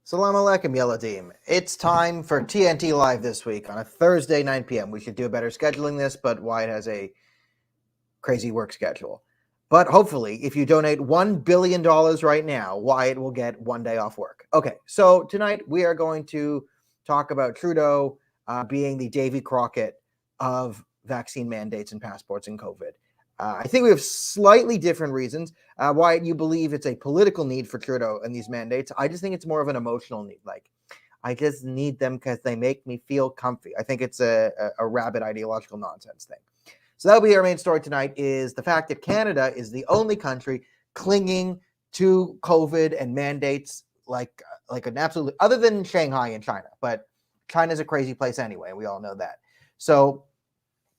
Salam alaikum, Yellow Team. It's time for TNT Live this week on a Thursday, 9 p.m. We should do better scheduling this, but Wyatt has a crazy work schedule. But hopefully, if you donate $1 billion right now, Wyatt will get 1 day off work. Okay, so tonight we are going to talk about Trudeau being the Davy Crockett of vaccine mandates and passports and COVID. I think we have slightly different reasons. Wyatt, you believe it's a political need for Trudeau and these mandates. I just think it's more of an emotional need. Like, I just need them because they make me feel comfy. I think it's a rabid ideological nonsense thing. So that'll be our main story tonight, is the fact that Canada is the only country clinging to COVID and mandates like an absolute, other than Shanghai and China. But China's a crazy place anyway, and we all know that. So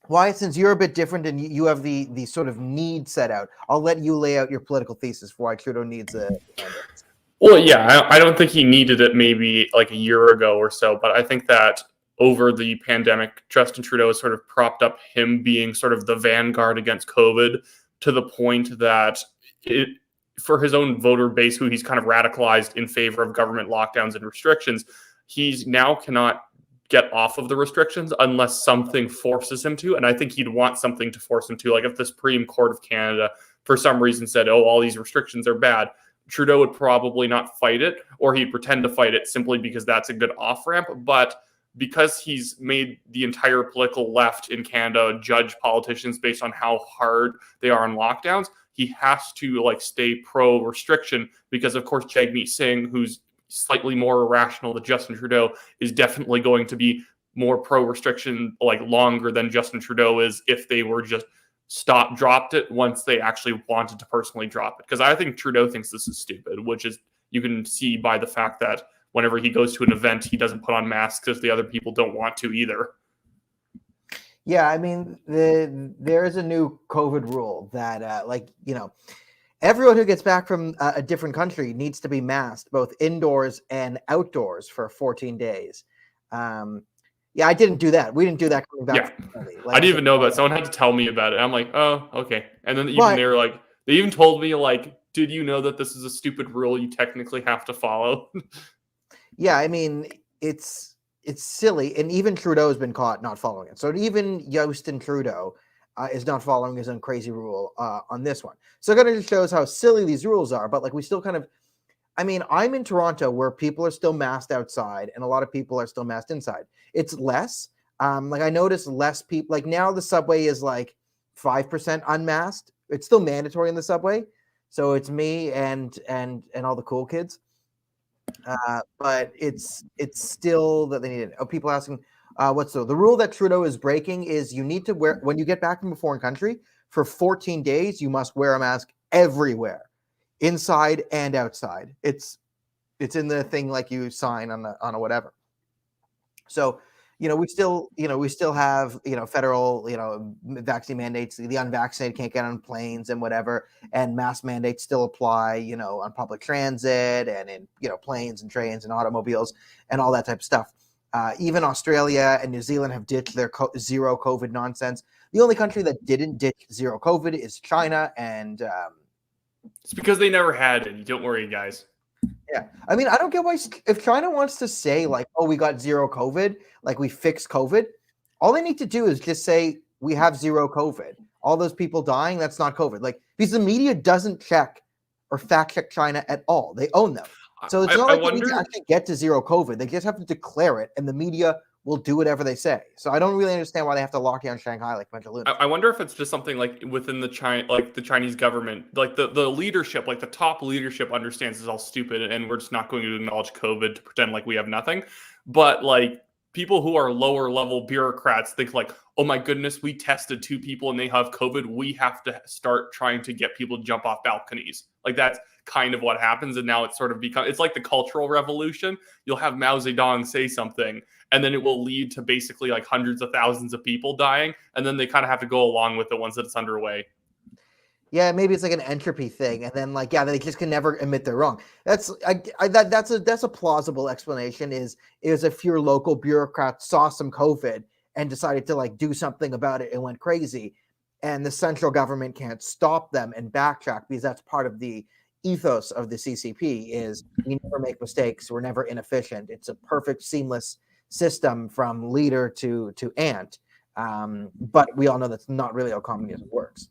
Wyatt, since you're a bit different and you have the sort of need set out, I'll let you lay out your political thesis for why Trudeau needs a mandate. Well, yeah, I don't think he needed it maybe like a year ago or so, but I think that over the pandemic, Justin Trudeau has sort of propped up him being sort of the vanguard against COVID to the point that for his own voter base, who he's kind of radicalized in favor of government lockdowns and restrictions, he's now cannot get off of the restrictions unless something forces him to. And I think he'd want something to force him to. Like if the Supreme Court of Canada, for some reason, said, oh, all these restrictions are bad, Trudeau would probably not fight it, or he'd pretend to fight it simply because that's a good off-ramp. But because he's made the entire political left in Canada judge politicians based on how hard they are on lockdowns, he has to stay pro-restriction because, of course, Jagmeet Singh, who's slightly more irrational than Justin Trudeau, is definitely going to be more pro-restriction longer than Justin Trudeau is if they were just dropped it once they actually wanted to personally drop it. Because I think Trudeau thinks this is stupid, which is you can see by the fact that whenever he goes to an event, he doesn't put on masks because the other people don't want to either. Yeah, I mean, there is a new COVID rule that, everyone who gets back from a different country needs to be masked both indoors and outdoors for 14 days. Yeah, I didn't do that. We didn't do that coming back. Yeah, I didn't even know about it. Someone had to tell me about it. I'm like, oh, okay. And then they even told me, did you know that this is a stupid rule you technically have to follow? Yeah, I mean, it's silly. And even Trudeau has been caught not following it. So even Justin Trudeau is not following his own crazy rule on this one. So it kind of just shows how silly these rules are. But we still kind of, I mean, I'm in Toronto where people are still masked outside and a lot of people are still masked inside. It's less. I noticed less people. Now the subway is 5% unmasked. It's still mandatory in the subway. So it's me and all the cool kids. But it's still that they need it. Oh, people asking, what's the rule that Trudeau is breaking is you need to wear, when you get back from a foreign country, for 14 days, you must wear a mask everywhere, inside and outside. It's in the thing you sign on a whatever. So, we still have, federal, vaccine mandates. The unvaccinated can't get on planes and whatever, and mask mandates still apply, on public transit and in, planes and trains and automobiles and all that type of stuff. Even Australia and New Zealand have ditched their zero COVID nonsense. The only country that didn't ditch zero COVID is China, and it's because they never had it. Don't worry, guys. Yeah, I mean, I don't get why, if China wants to say oh, we got zero COVID, we fixed COVID, all they need to do is just say we have zero COVID. All those people dying, that's not COVID. Because the media doesn't check or fact check China at all. They own them. So it's not they need to actually get to zero COVID. They just have to declare it, and the media will do whatever they say. So I don't really understand why they have to lock down Shanghai like a bunch of lunatics. I wonder if it's just something within the the Chinese government, the leadership, the top leadership understands it's all stupid, and we're just not going to acknowledge COVID to pretend we have nothing. But people who are lower level bureaucrats think oh my goodness, we tested 2 people and they have COVID. We have to start trying to get people to jump off balconies. That's kind of what happens. And now it's sort of it's like the Cultural Revolution. You'll have Mao Zedong say something, and then it will lead to basically hundreds of thousands of people dying. And then they kind of have to go along with it once it's underway. Yeah, maybe it's an entropy thing, and then they just can never admit they're wrong. That's a plausible explanation. Is if your local bureaucrat saw some COVID and decided to do something about it and went crazy, and the central government can't stop them and backtrack because that's part of the ethos of the CCP is we never make mistakes, we're never inefficient. It's a perfect, seamless system from leader to ant. But we all know that's not really how communism works.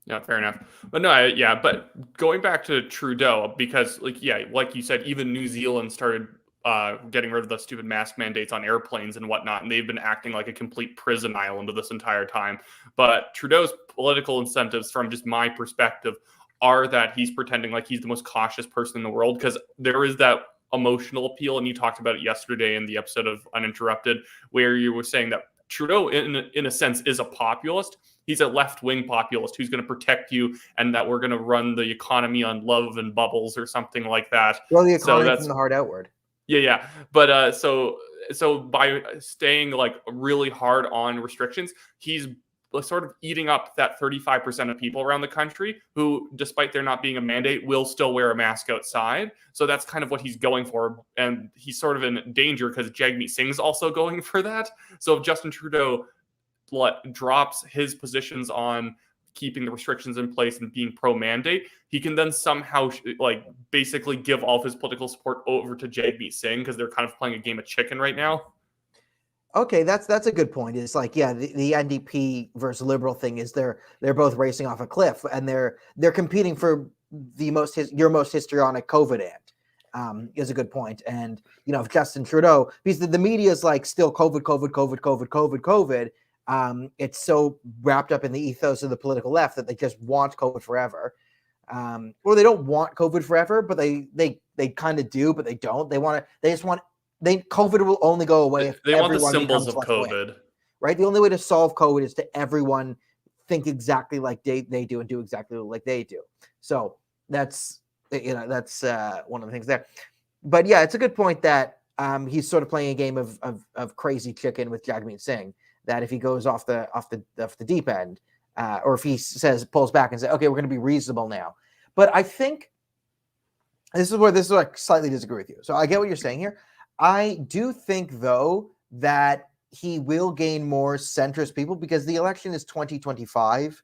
Yeah, fair enough. But no, yeah, but going back to Trudeau, because like you said, even New Zealand started getting rid of the stupid mask mandates on airplanes and whatnot, and they've been acting like a complete prison island this entire time. But Trudeau's political incentives, from just my perspective, are that he's pretending like he's the most cautious person in the world, because there is that emotional appeal, and you talked about it yesterday in the episode of Uninterrupted, where you were saying that Trudeau, in a sense, is a populist. He's a left-wing populist who's going to protect you, and that we're going to run the economy on love and bubbles or something like that. Well, the economy from the heart outward. Yeah. But so by staying like really hard on restrictions, he's sort of eating up that 35% of people around the country who, despite there not being a mandate, will still wear a mask outside. So that's kind of what he's going for. And he's sort of in danger because Jagmeet Singh's also going for that. So if Justin Trudeau drops his positions on keeping the restrictions in place and being pro-mandate, he can then somehow basically give all of his political support over to Jagmeet Singh, because they're kind of playing a game of chicken right now. Okay, that's a good point. It's like, yeah, the NDP versus Liberal thing is they're both racing off a cliff, and they're competing for the your most histrionic COVID ant. Is a good point. And if Justin Trudeau, because the media is like still COVID. It's so wrapped up in the ethos of the political left that they just want COVID forever. Or they don't want COVID forever, but they kind of do, but they don't. COVID will only go away if they want the symbols of COVID. Wing, right? The only way to solve COVID is to everyone think exactly like they do and do exactly like they do. So that's one of the things there. But yeah, it's a good point that he's sort of playing a game of crazy chicken with Jagmeet Singh. That if he goes off the deep end, or if he pulls back and says, okay, we're going to be reasonable now. But I think this is where I slightly disagree with you. So I get what you're saying here. I do think, though, that he will gain more centrist people, because the election is 2025.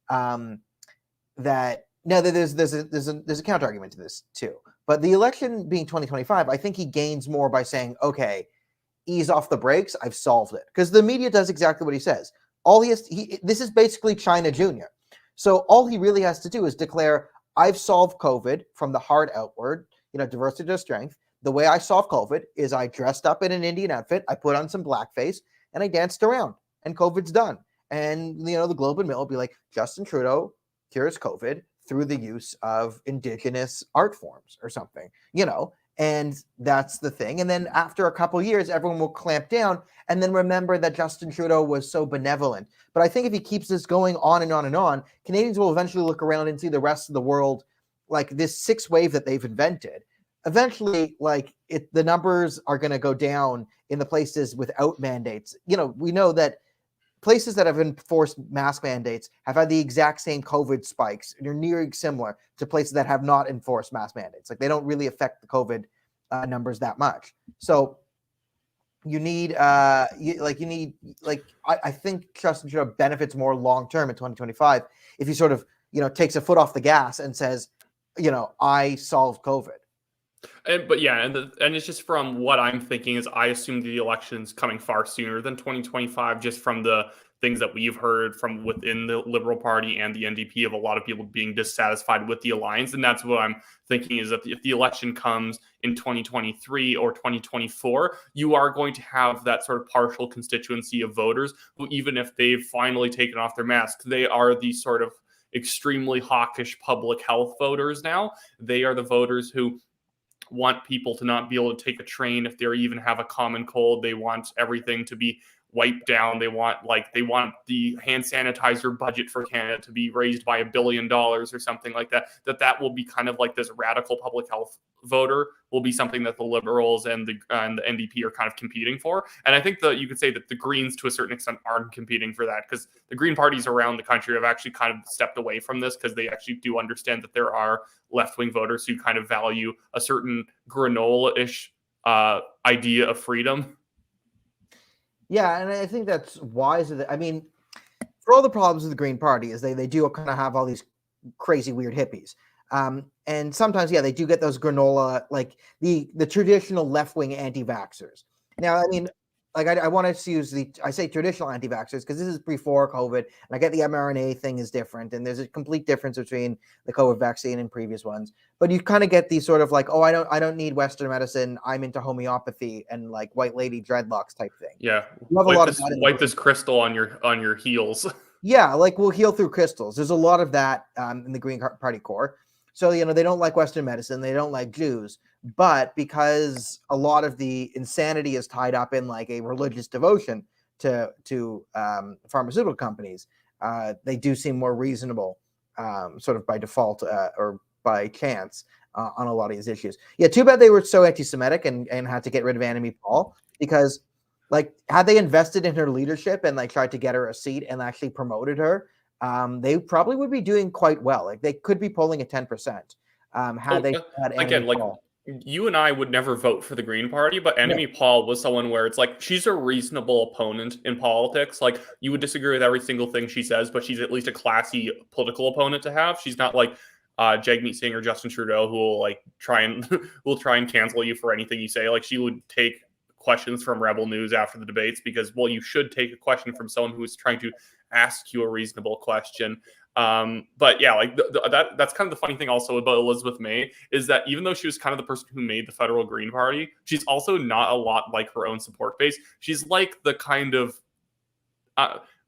That now there's a counter argument to this too. But the election being 2025, I think he gains more by saying, okay, ease off the brakes, I've solved it. Because the media does exactly what he says. This is basically China Jr. So all he really has to do is declare, I've solved COVID from the heart outward, diversity to strength. The way I solved COVID is I dressed up in an Indian outfit, I put on some blackface, and I danced around, and COVID's done. And, the Globe and Mail will be like, Justin Trudeau cures COVID through the use of indigenous art forms or something, and that's the thing. And then after a couple of years, everyone will clamp down and then remember that Justin Trudeau was so benevolent. But I think if he keeps this going on and on and on, Canadians will eventually look around and see the rest of the world like this sixth wave that they've invented. Eventually, the numbers are going to go down in the places without mandates. We know that places that have enforced mask mandates have had the exact same COVID spikes. They're nearly similar to places that have not enforced mask mandates. They don't really affect the COVID numbers that much. So you need, I think Justin Trudeau benefits more long-term in 2025 if he sort of, takes a foot off the gas and says, I solved COVID. And it's just from what I'm thinking is I assume the election's coming far sooner than 2025, just from the things that we've heard from within the Liberal Party and the NDP of a lot of people being dissatisfied with the alliance. And that's what I'm thinking is that if the election comes in 2023 or 2024, you are going to have that sort of partial constituency of voters who, even if they've finally taken off their masks, they are the sort of extremely hawkish public health voters now. They are the voters who want people to not be able to take a train if they even have a common cold. They want everything to be wiped down. They want the hand sanitizer budget for Canada to be raised by $1 billion or something like that. That will be kind of like this radical public health voter will be something that the Liberals and the NDP are kind of competing for. And I think that you could say that the Greens to a certain extent aren't competing for that, because the Green parties around the country have actually kind of stepped away from this, because they actually do understand that there are left-wing voters who kind of value a certain granola-ish idea of freedom. Yeah, and I think that's wise. I mean, for all the problems with the Green Party is they do kind of have all these crazy, weird hippies. And sometimes, yeah, they do get those granola, like the traditional left-wing anti-vaxxers. Now, I mean, like I wanted to use I say traditional anti-vaxxers because this is before COVID, and I get the mRNA thing is different, and there's a complete difference between the COVID vaccine and previous ones. But you kind of get these sort of like, oh, I don't need Western medicine, I'm into homeopathy and like white lady dreadlocks type thing. Yeah, You have a lot of that wipe this crystal on your heels. Yeah, like we'll heal through crystals. There's a lot of that in the Green Party core. So, they don't like Western medicine. They don't like Jews. But because a lot of the insanity is tied up in like a religious devotion to pharmaceutical companies, they do seem more reasonable sort of by default or by chance on a lot of these issues. Yeah, too bad they were so anti-Semitic and had to get rid of Annie Paul, because like had they invested in her leadership and like tried to get her a seat and actually promoted her, they probably would be doing quite well. Like they could be polling at 10%. Had they had again, like Paul. you and I would never vote for the Green Party, but Annie Paul was someone where it's like she's a reasonable opponent in politics. Like you would disagree with every single thing she says, but she's at least a classy political opponent to have. She's not like Jagmeet Singh or Justin Trudeau who will like try and cancel you for anything you say. Like she would take questions from Rebel News after the debates because, well, you should take a question from someone who is trying to ask you a reasonable question. But yeah, like that's kind of the funny thing also about Elizabeth May is that even though she was kind of the person who made the federal Green Party, she's also not a lot like her own support base. She's like the kind of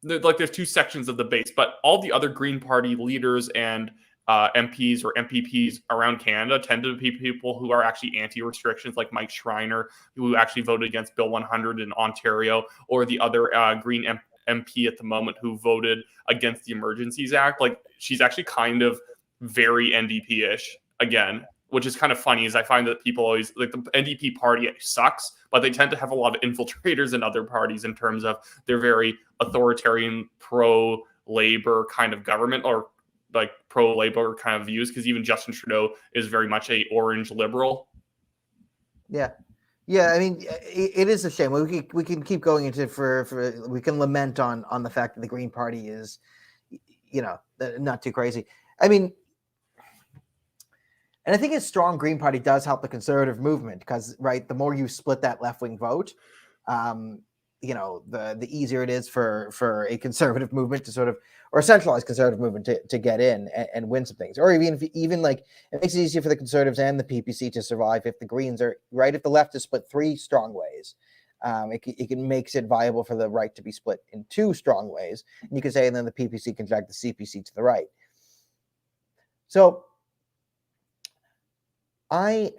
like there's two sections of the base, but all the other Green Party leaders and MPs or MPPs around Canada tend to be people who are actually anti-restrictions, like Mike Schreiner, who actually voted against Bill 100 in Ontario, or the other Green MP at the moment who voted against the Emergencies Act. Like she's actually kind of very NDP-ish again, which is kind of funny. Is I find that people always like the NDP party sucks, but they tend to have a lot of infiltrators in other parties in terms of they're very authoritarian, pro-labor kind of government or like pro-labor kind of views, because even Justin Trudeau is very much a orange liberal. Yeah. I mean, it is a shame. We can keep going into we can lament on the fact that the Green Party is, not too crazy. I mean, and I think a strong Green Party does help the conservative movement because, right, the more you split that left-wing vote, the easier it is for a conservative movement to sort of, or a centralized conservative movement to get in and win some things. Or even like it makes it easier for the Conservatives and the PPC to survive if the Greens are right. If the left is split three strong ways, it makes it viable for the right to be split in two strong ways. And you can say, and then the PPC can drag the CPC to the right. So I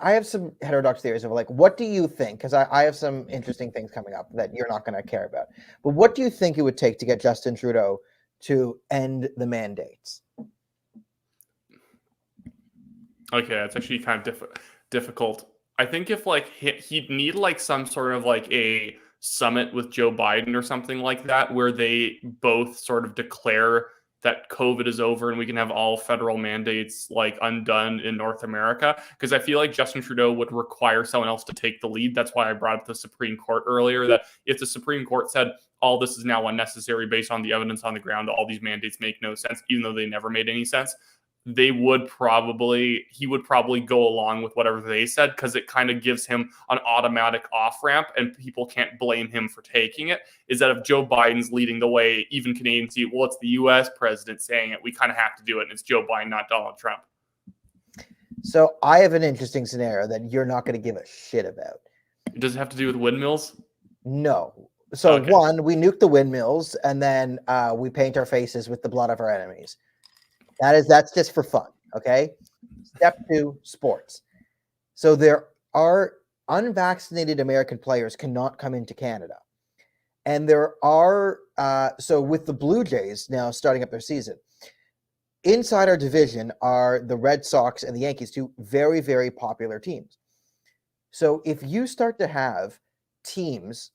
have some heterodox theories of like, what do you think? Because I have some interesting things coming up that you're not going to care about. But what do you think it would take to get Justin Trudeau to end the mandates? Okay, it's actually kind of difficult. I think if like he'd need like some sort of like a summit with Joe Biden or something like that, where they both sort of declare that COVID is over and we can have all federal mandates like undone in North America. Because I feel like Justin Trudeau would require someone else to take the lead. That's why I brought up the Supreme Court earlier, that if the Supreme Court said all this is now unnecessary based on the evidence on the ground, all these mandates make no sense, even though they never made any sense, he would probably go along with whatever they said, because it kind of gives him an automatic off ramp and people can't blame him for taking it. Is that if Joe Biden's leading the way, even Canadians see, well, it's the US president saying it, we kind of have to do it, and it's Joe Biden, not Donald Trump. So I have an interesting scenario that you're not going to give a shit about. Does it have to do with windmills? No. So okay. One, we nuke the windmills and then we paint our faces with the blood of our enemies. That's just for fun, okay? Step 2, sports. So there are unvaccinated American players cannot come into Canada. And there are, so with the Blue Jays now starting up their season, inside our division are the Red Sox and the Yankees, two very, very popular teams. So if you start to have teams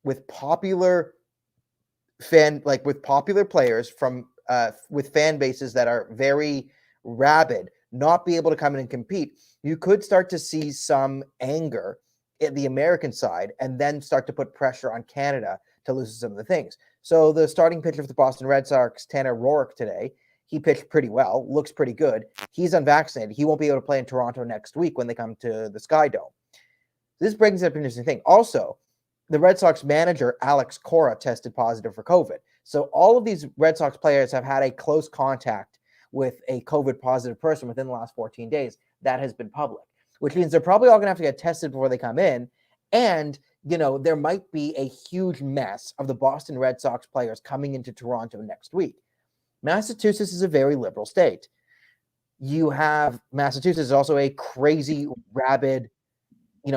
with popular players from with fan bases that are very rabid, not be able to come in and compete, you could start to see some anger at the American side and then start to put pressure on Canada to loosen some of the things. So the starting pitcher for the Boston Red Sox, Tanner Roark, today, He pitched pretty well, looks pretty good. He's unvaccinated. He won't be able to play in Toronto next week when they come to the Sky Dome. This brings up an interesting thing. Also, the Red Sox manager, Alex Cora, tested positive for COVID. So all of these Red Sox players have had a close contact with a COVID positive person within the last 14 days. That has been public, which means they're probably all going to have to get tested before they come in. And, there might be a huge mess of the Boston Red Sox players coming into Toronto next week. Massachusetts is a very liberal state. You have Massachusetts is also a crazy, rabid,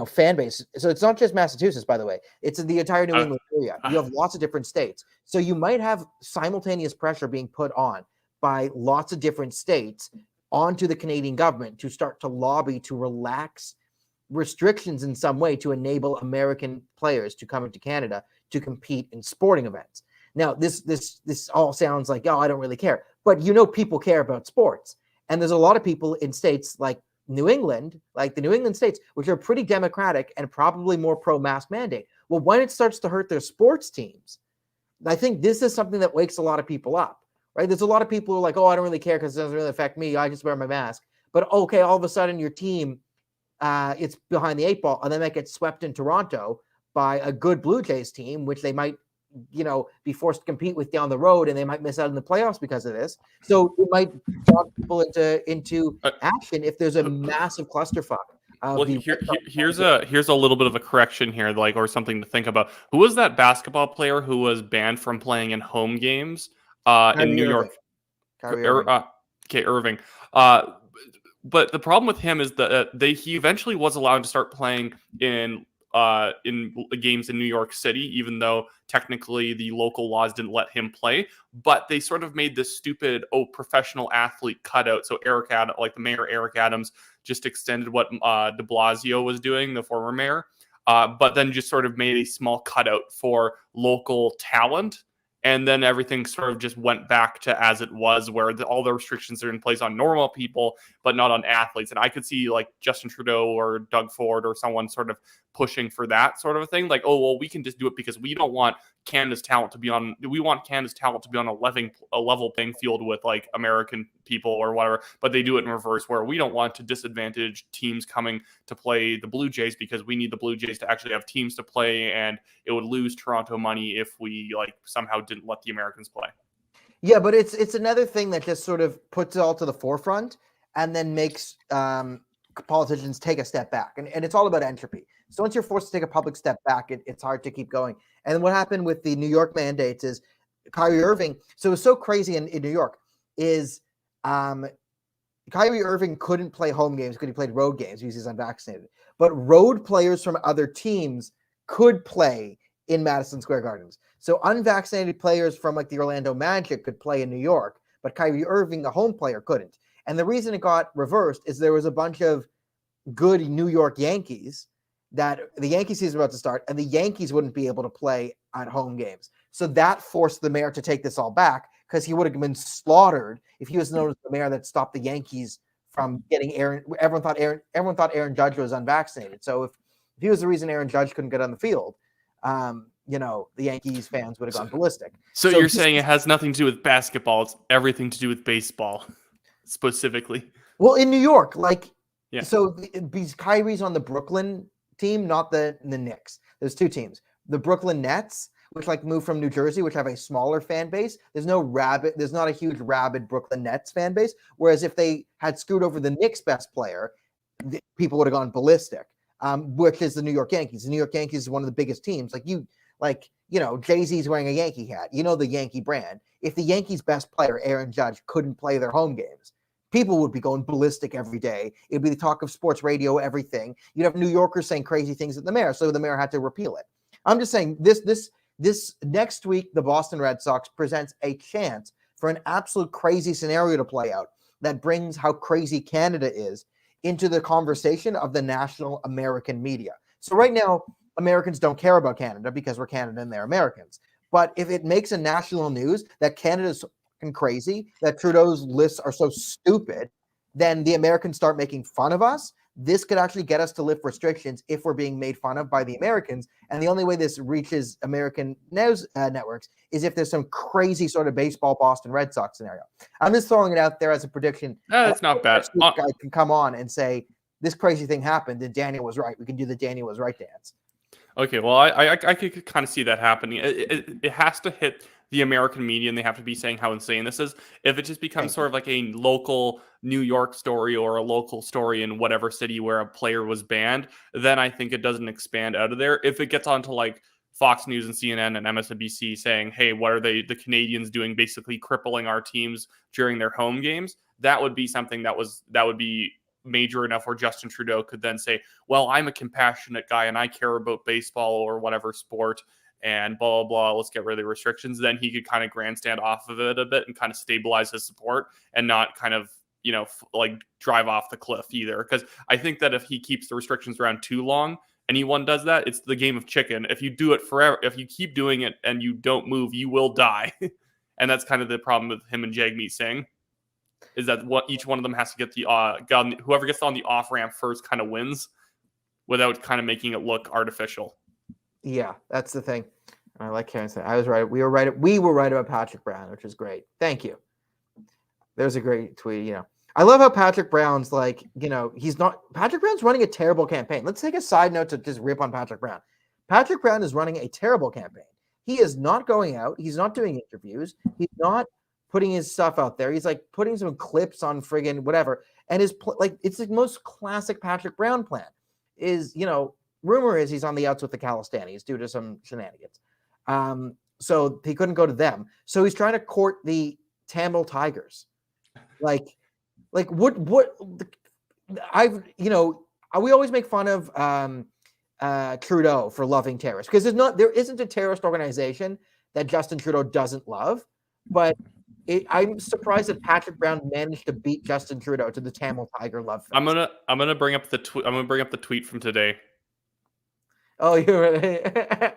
fan base. So it's not just Massachusetts, by the way. It's the entire New England area. You have lots of different states. So you might have simultaneous pressure being put on by lots of different states onto the Canadian government to start to lobby to relax restrictions in some way to enable American players to come into Canada to compete in sporting events. Now, this all sounds like, I don't really care. But people care about sports. And there's a lot of people in states like New England, like the New England states, which are pretty democratic and probably more pro-mask mandate. Well, when it starts to hurt their sports teams, I think this is something that wakes a lot of people up, right? There's a lot of people who are like, I don't really care because it doesn't really affect me. I just wear my mask. But okay, all of a sudden your team, it's behind the 8 ball, and then they get swept in Toronto by a good Blue Jays team, which they might, be forced to compete with down the road, and they might miss out in the playoffs because of this. So it might draw people into action if there's a massive clusterfuck. Well, here's a little bit of a correction here, or something to think about. Who was that basketball player who was banned from playing in home games in New York? Irving. But the problem with him is that he eventually was allowed to start playing in games in New York City, even though technically the local laws didn't let him play. But they sort of made this stupid professional athlete cutout. So the mayor Eric Adams just extended what de Blasio was doing, the former mayor, but then just sort of made a small cutout for local talent. And then everything sort of just went back to as it was, where all the restrictions are in place on normal people, but not on athletes. And I could see like Justin Trudeau or Doug Ford or someone sort of pushing for that sort of a thing. Like, we can just do it because we don't want Canada's talent to be on. We want Canada's talent to be on a level playing field with like American people or whatever. But they do it in reverse, where we don't want to disadvantage teams coming to play the Blue Jays because we need the Blue Jays to actually have teams to play, and it would lose Toronto money if we somehow didn't let the Americans play. Yeah, but it's another thing that just sort of puts it all to the forefront and then makes politicians take a step back. And it's all about entropy. So once you're forced to take a public step back, it's hard to keep going. And what happened with the New York mandates is Kyrie Irving. So it was so crazy in New York is Kyrie Irving couldn't play home games because he played road games because he's unvaccinated. But road players from other teams could play in Madison Square Gardens. So unvaccinated players from like the Orlando Magic could play in New York, but Kyrie Irving, the home player, couldn't. And the reason it got reversed is there was a bunch of good New York Yankees that the Yankee season was about to start, and the Yankees wouldn't be able to play at home games. So that forced the mayor to take this all back, because he would have been slaughtered if he was known as the mayor that stopped the Yankees from getting Aaron. Everyone thought Aaron Judge was unvaccinated. So if he was the reason Aaron Judge couldn't get on the field, the Yankees fans would have gone ballistic. So you're saying it has nothing to do with basketball; it's everything to do with baseball, specifically. Well, in New York, yeah. So because Kyrie's on the Brooklyn team, not the Knicks. There's two teams: the Brooklyn Nets, which moved from New Jersey, which have a smaller fan base. There's not a huge rabid Brooklyn Nets fan base. Whereas if they had screwed over the Knicks' best player, people would have gone ballistic. Which is the New York Yankees. The New York Yankees is one of the biggest teams. Jay-Z's wearing a Yankee hat. The Yankee brand. If the Yankees' best player, Aaron Judge, couldn't play their home games, people would be going ballistic every day. It'd be the talk of sports radio, everything. You'd have New Yorkers saying crazy things at the mayor, so the mayor had to repeal it. I'm just saying this next week, the Boston Red Sox presents a chance for an absolute crazy scenario to play out that brings how crazy Canada is into the conversation of the national American media. So right now, Americans don't care about Canada because we're Canada and they're Americans. But if it makes a national news that Canada's fucking crazy, that Trudeau's lists are so stupid, then the Americans start making fun of us, this could actually get us to lift restrictions if we're being made fun of by the Americans. And the only way this reaches American news networks is if there's some crazy sort of baseball Boston Red Sox scenario. I'm just throwing it out there as a prediction. It's not bad. I can come on and say this crazy thing happened and Daniel was right. We can do the Daniel was right dance. Okay, well, I could kind of see that happening. It has to hit the American media, and they have to be saying how insane this is. If it just becomes sort of like a local New York story or a local story in whatever city where a player was banned, then I think it doesn't expand out of there. If it gets onto like Fox News and CNN and MSNBC saying, hey, what are the Canadians doing, basically crippling our teams during their home games, that would be something that would be major enough where Justin Trudeau could then say, well, I'm a compassionate guy and I care about baseball or whatever sport and blah, blah, blah, let's get rid of the restrictions. Then he could kind of grandstand off of it a bit and kind of stabilize his support and not kind of, like drive off the cliff either. Because I think that if he keeps the restrictions around too long, anyone does that, it's the game of chicken. If you do it forever, if you keep doing it and you don't move, you will die. And that's kind of the problem with him and Jagmeet Singh. Is that what each one of them has to get whoever gets on the off ramp first kind of wins without kind of making it look artificial. Yeah, that's the thing. I like Karen said, I was right. We were right about Patrick Brown, which is great. Thank you. There's a great tweet. I love how Patrick Brown's like, Patrick Brown's running a terrible campaign. Let's take a side note to just rip on Patrick Brown. Patrick Brown is running a terrible campaign. He is not going out. He's not doing interviews. He's not putting his stuff out there. He's like putting some clips on friggin' whatever. And it's the most classic Patrick Brown plan is, rumor is he's on the outs with the Calistanis due to some shenanigans. So he couldn't go to them. So he's trying to court the Tamil Tigers. We always make fun of Trudeau for loving terrorists because there isn't a terrorist organization that Justin Trudeau doesn't love, but I'm surprised that Patrick Brown managed to beat Justin Trudeau to the Tamil Tiger love fest. I'm gonna bring up the tweet. I'm gonna bring up the tweet from today. Oh, you're right.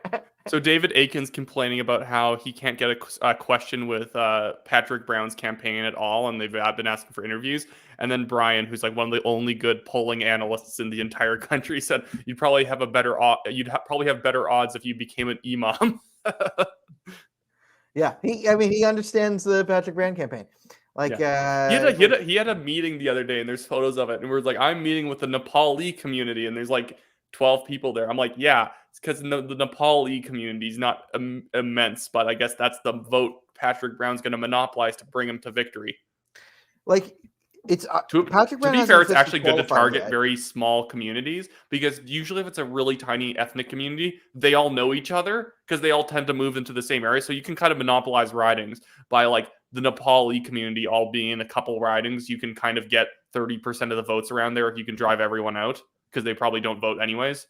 So David Aiken's complaining about how he can't get a question with Patrick Brown's campaign at all, and they've been asking for interviews. And then Brian, who's like one of the only good polling analysts in the entire country, said you'd probably have better odds if you became an imam. Yeah, he understands the Patrick Brown campaign. He had a meeting the other day, and there's photos of it, and we're like, I'm meeting with the Nepali community, and there's like 12 people there. I'm like, yeah, it's because the Nepali community is not immense, but I guess that's the vote Patrick Brown's going to monopolize to bring him to victory. Patrick Brown. To be fair, it's actually good to target very small communities because usually if it's a really tiny ethnic community, they all know each other because they all tend to move into the same area. So you can kind of monopolize ridings by like the Nepali community all being in a couple ridings. You can kind of get 30% of the votes around there if you can drive everyone out because they probably don't vote anyways.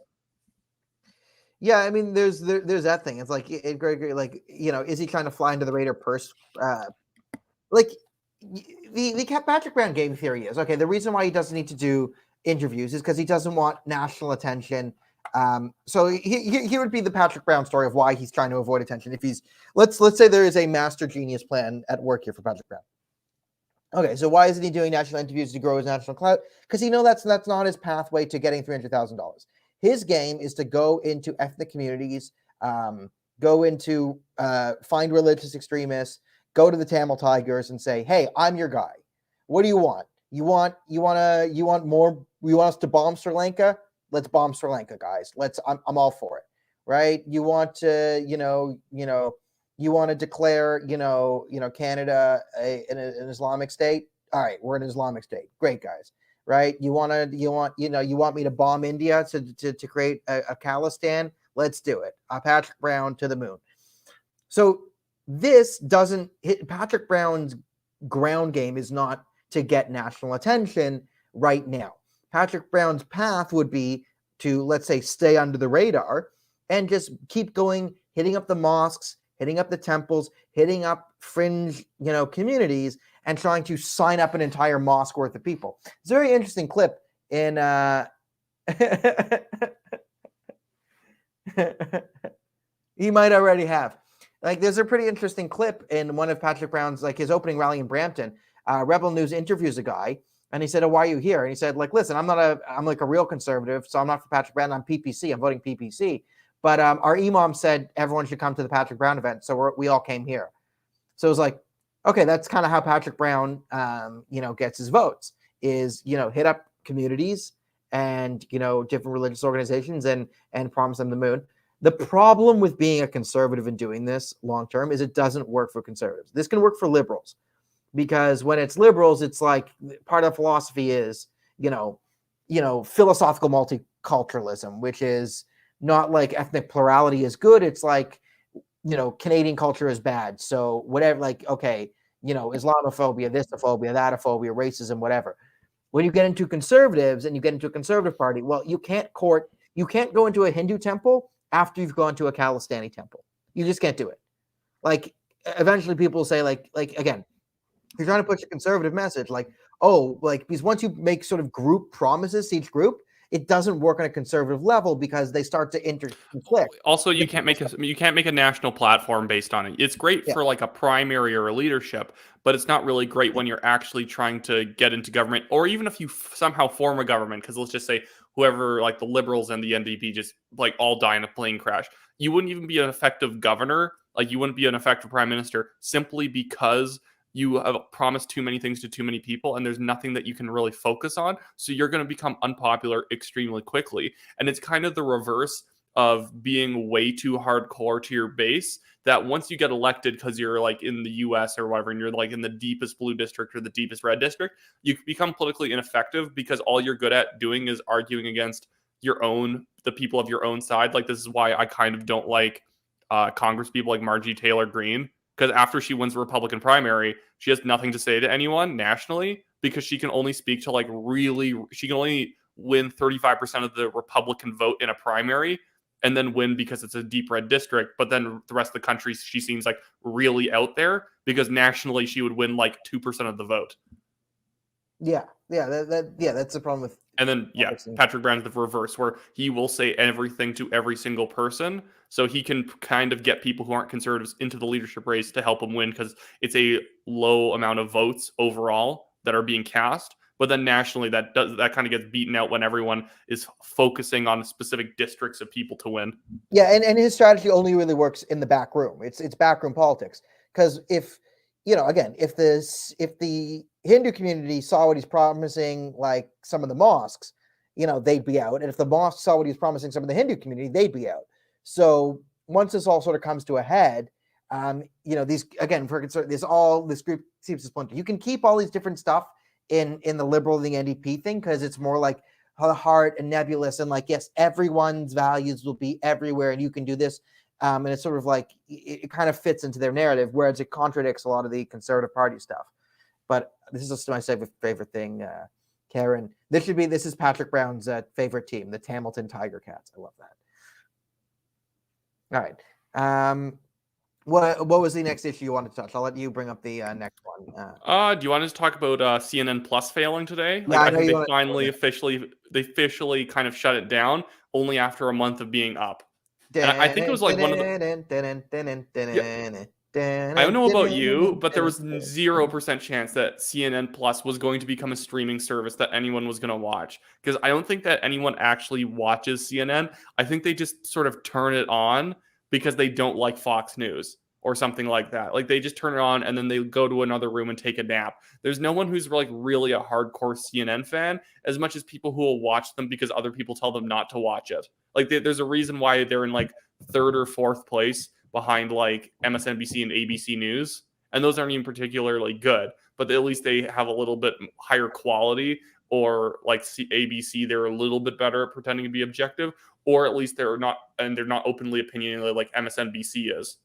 Yeah, I mean, there's that thing. It's like, is he trying to fly under the radar purse? The Patrick Brown game theory is, okay, the reason why he doesn't need to do interviews is because he doesn't want national attention. So he would be the Patrick Brown story of why he's trying to avoid attention. If he's, let's say there is a master genius plan at work here for Patrick Brown. Okay, so why isn't he doing national interviews to grow his national clout? Because he knows that's not his pathway to getting $300,000. His game is to go into ethnic communities, go into find religious extremists, go to the Tamil Tigers and say, "Hey, I'm your guy. What do you want? You want more? You want us to bomb Sri Lanka? Let's bomb Sri Lanka, guys. I'm all for it, right? You want to, you want to declare, Canada an Islamic state? All right, we're an Islamic state. Great, guys, right? You want me to bomb India to create a Khalistan? Let's do it. Patrick Brown to the moon. So this doesn't hit Patrick Brown's ground game is not to get national attention right now. Patrick Brown's path would be to, let's say, stay under the radar and just keep going, hitting up the mosques, hitting up the temples, hitting up fringe, communities, and trying to sign up an entire mosque worth of people. It's a very interesting clip in he might already have. There's a pretty interesting clip in one of Patrick Brown's, his opening rally in Brampton. Rebel News interviews a guy And he said, "Oh, why are you here?" And he said, like, "Listen, I'm like a real conservative, so I'm not for Patrick Brown. I'm PPC. I'm voting PPC. But our imam said everyone should come to the Patrick Brown event, so we all came here." So it was like, okay, that's kind of how Patrick Brown, gets his votes, is, hit up communities and, different religious organizations and promise them the moon. The problem with being a conservative and doing this long term is it doesn't work for conservatives. This can work for liberals, because when it's liberals, it's like part of philosophy is, philosophical multiculturalism, which is not like ethnic plurality is good. It's like, Canadian culture is bad. So whatever, like, okay, Islamophobia, thisophobia, thatophobia, racism, whatever. When you get into conservatives and you get into a conservative party, well, you can't go into a Hindu temple after you've gone to a Khalistani temple. You just can't do it. Like, eventually people say, like again, you're trying to push a conservative message, like, oh, like, because once you make sort of group promises to each group, it doesn't work on a conservative level because they start to interconflict. Also, you can't make a national platform based on it. It's great Yeah. for like a primary or a leadership, but it's not really great when you're actually trying to get into government, or even if you somehow form a government. Because let's just say whoever, like the Liberals and the NDP, just like all die in a plane crash. You wouldn't even be an effective governor. Like you wouldn't be an effective prime minister simply because you have promised too many things to too many people, and there's nothing that you can really focus on. So you're going to become unpopular extremely quickly. And it's kind of the reverse of being way too hardcore to your base, that once you get elected because you're like in the US or whatever, and you're like in the deepest blue district or the deepest red district, you become politically ineffective because all you're good at doing is arguing against the people of your own side. Like, this is why I kind of don't like Congress people like Margie Taylor Greene, because after she wins the Republican primary, she has nothing to say to anyone nationally, because she can only speak to she can only win 35% of the Republican vote in a primary, and then win because it's a deep red district. But then the rest of the country, she seems like really out there, because nationally she would win like 2% of the vote. Yeah, that's the problem with. And then, Patrick Brown's the reverse, where he will say everything to every single person, so he can kind of get people who aren't conservatives into the leadership race to help him win, because it's a low amount of votes overall that are being cast. But then nationally, that kind of gets beaten out when everyone is focusing on specific districts of people to win. Yeah, and his strategy only really works in the back room. It's backroom politics. Because if the Hindu community saw what he's promising, like some of the mosques, they'd be out. And if the mosques saw what he's promising some of the Hindu community, they'd be out. So once this all sort of comes to a head, these, again, this group seems to splinter. You can keep all these different stuff in the Liberal and the NDP thing, because it's more like the heart and nebulous, and like, yes, everyone's values will be everywhere and you can do this. And it's sort of like, it kind of fits into their narrative, whereas it contradicts a lot of the Conservative Party stuff. But this is just my favorite thing, Karen. This is Patrick Brown's favorite team, the Hamilton Tiger Cats. I love that. All right. What was the next issue you wanted to touch? I'll let you bring up the next one. Do you want to talk about CNN Plus failing today? Yeah, I think they officially kind of shut it down only after a month of being up. And I think it was like one of the. I don't know about you, but there was 0% chance that CNN Plus was going to become a streaming service that anyone was going to watch, because I don't think that anyone actually watches CNN. I think they just sort of turn it on because they don't like Fox News or something like that. Like, they just turn it on and then they go to another room and take a nap. There's no one who's like really a hardcore CNN fan, as much as people who will watch them because other people tell them not to watch it. Like, there's a reason why they're in like third or fourth place behind like MSNBC and ABC News. And those aren't even particularly good, but at least they have a little bit higher quality. Or like ABC, they're a little bit better at pretending to be objective, or at least they're not openly opinionated like MSNBC is.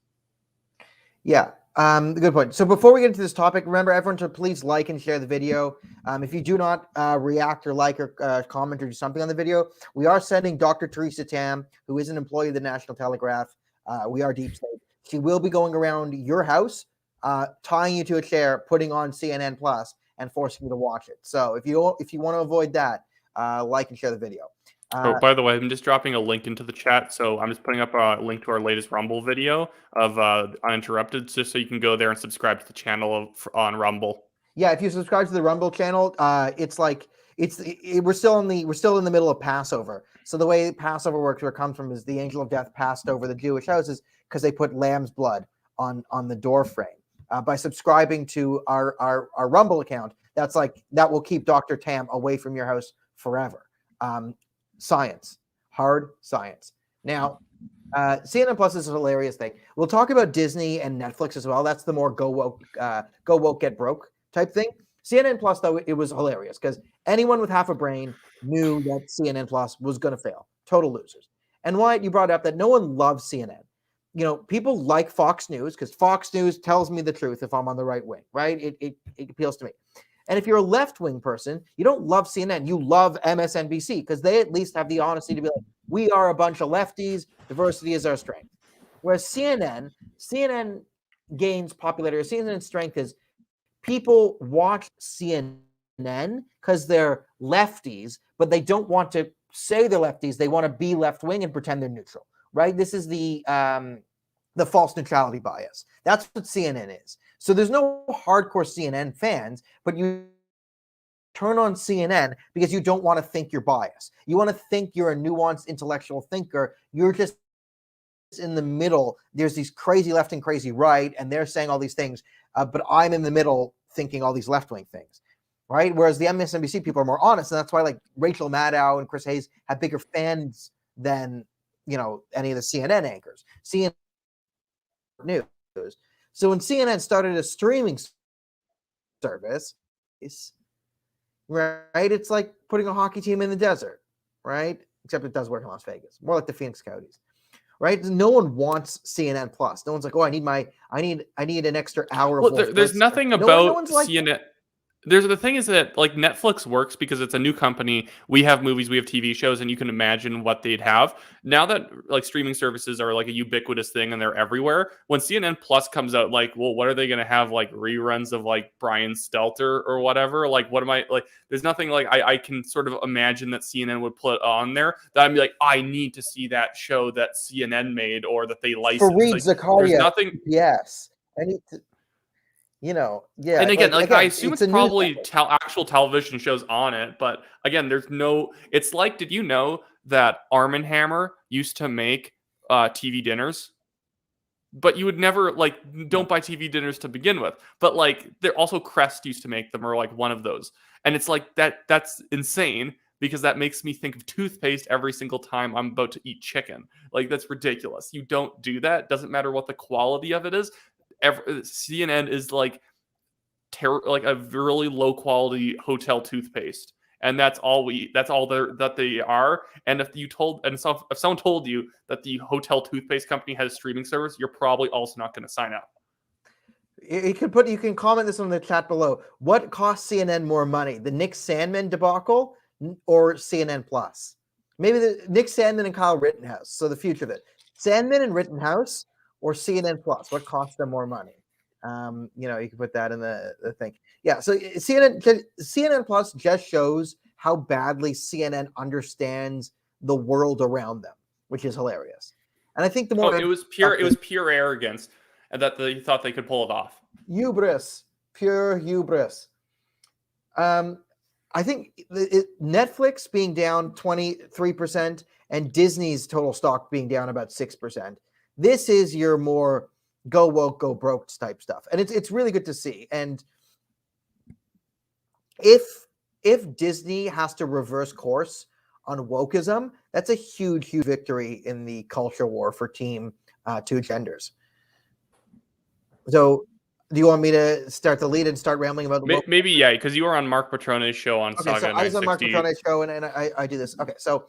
Yeah, good point. So before we get into this topic, remember everyone to please like and share the video. If you do not react or like or comment or do something on the video, we are sending Dr. Theresa Tam, who is an employee of the National Telegraph. We are deep state. She will be going around your house, tying you to a chair, putting on CNN Plus, and forcing you to watch it. So if you want to avoid that, like and share the video. By the way, I'm just dropping a link into the chat. So I'm just putting up a link to our latest Rumble video of Uninterrupted, just so you can go there and subscribe to the channel on Rumble. Yeah, if you subscribe to the Rumble channel, it's like we're still in the middle of Passover. So the way Passover works, where it comes from, is the angel of death passed over the Jewish houses because they put lamb's blood on the door frame. By subscribing to our Rumble account, that will keep Dr. Tam away from your house forever. Science, hard science. Now, CNN Plus is a hilarious thing. We'll talk about Disney and Netflix as well. That's the more go woke, get broke type thing. CNN Plus, though, it was hilarious because anyone with half a brain knew that CNN Plus was going to fail. Total losers. And Wyatt, you brought up that no one loves CNN. You know, people like Fox News because Fox News tells me the truth if I'm on the right wing, right? It appeals to me. And if you're a left-wing person, you don't love CNN. You love MSNBC because they at least have the honesty to be like, we are a bunch of lefties. Diversity is our strength. Whereas CNN gains popularity. CNN's strength is people watch CNN because they're lefties, but they don't want to say they're lefties. They want to be left-wing and pretend they're neutral, right? This is the false neutrality bias. That's what CNN is. So there's no hardcore CNN fans, but you turn on CNN because you don't want to think you're biased. You want to think you're a nuanced intellectual thinker. You're just in the middle. There's these crazy left and crazy right, and they're saying all these things, but I'm in the middle thinking all these left-wing things, right? Whereas the MSNBC people are more honest, and that's why like Rachel Maddow and Chris Hayes have bigger fans than, you know, any of the CNN anchors. CNN News. So when CNN started a streaming service, right, it's like putting a hockey team in the desert, right? Except it does work in Las Vegas, more like the Phoenix Coyotes, right? No one wants CNN Plus. No one's like, oh, I need an extra hour. Well, there's nothing about CNN. Like, the thing is that like Netflix works because it's a new company. We have movies, we have TV shows, and you can imagine what they'd have. Now that like streaming services are like a ubiquitous thing and they're everywhere, when CNN Plus comes out, like, well, what are they going to have, like reruns of like Brian Stelter or whatever? Like, what am I like? There's nothing like I can sort of imagine that CNN would put on there that I'd be like, I need to see that show that CNN made or that they licensed. For Reed like, Zakaria, there's nothing. Yes, I need to. You know, yeah. And again, I assume it's probably actual television shows on it, but again, there's no. It's like, did you know that Arm & Hammer used to make TV dinners? But you would never like don't buy TV dinners to begin with. But like, they're also Crest used to make them, or like one of those, and it's like that. That's insane because that makes me think of toothpaste every single time I'm about to eat chicken. Like that's ridiculous. You don't do that. Doesn't matter what the quality of it is. CNN is like like a really low quality hotel toothpaste, and that's all that they are. And if someone told you that the hotel toothpaste company has a streaming service, you're probably also not going to sign up. You can comment this on the chat below. What costs CNN more money, the Nick Sandmann debacle or CNN Plus? Maybe the Nick Sandmann and Kyle Rittenhouse. So the future of it, Sandmann and Rittenhouse or CNN Plus, what costs them more money? You know, you can put that in the thing. Yeah, so CNN Plus just shows how badly CNN understands the world around them, which is hilarious. And I think the more it was pure arrogance, and that they thought they could pull it off. Hubris, pure hubris. I think Netflix being down 23% and Disney's total stock being down about 6%. This is your more go woke, go broke type stuff. And it's really good to see. And if Disney has to reverse course on wokeism, that's a huge, huge victory in the culture war for Team Two Genders. So do you want me to start the lead and start rambling about the maybe, yeah, because you were on Mark Patrone's show on Saga. So I was on Mark Patrone's show and I do this. Okay, so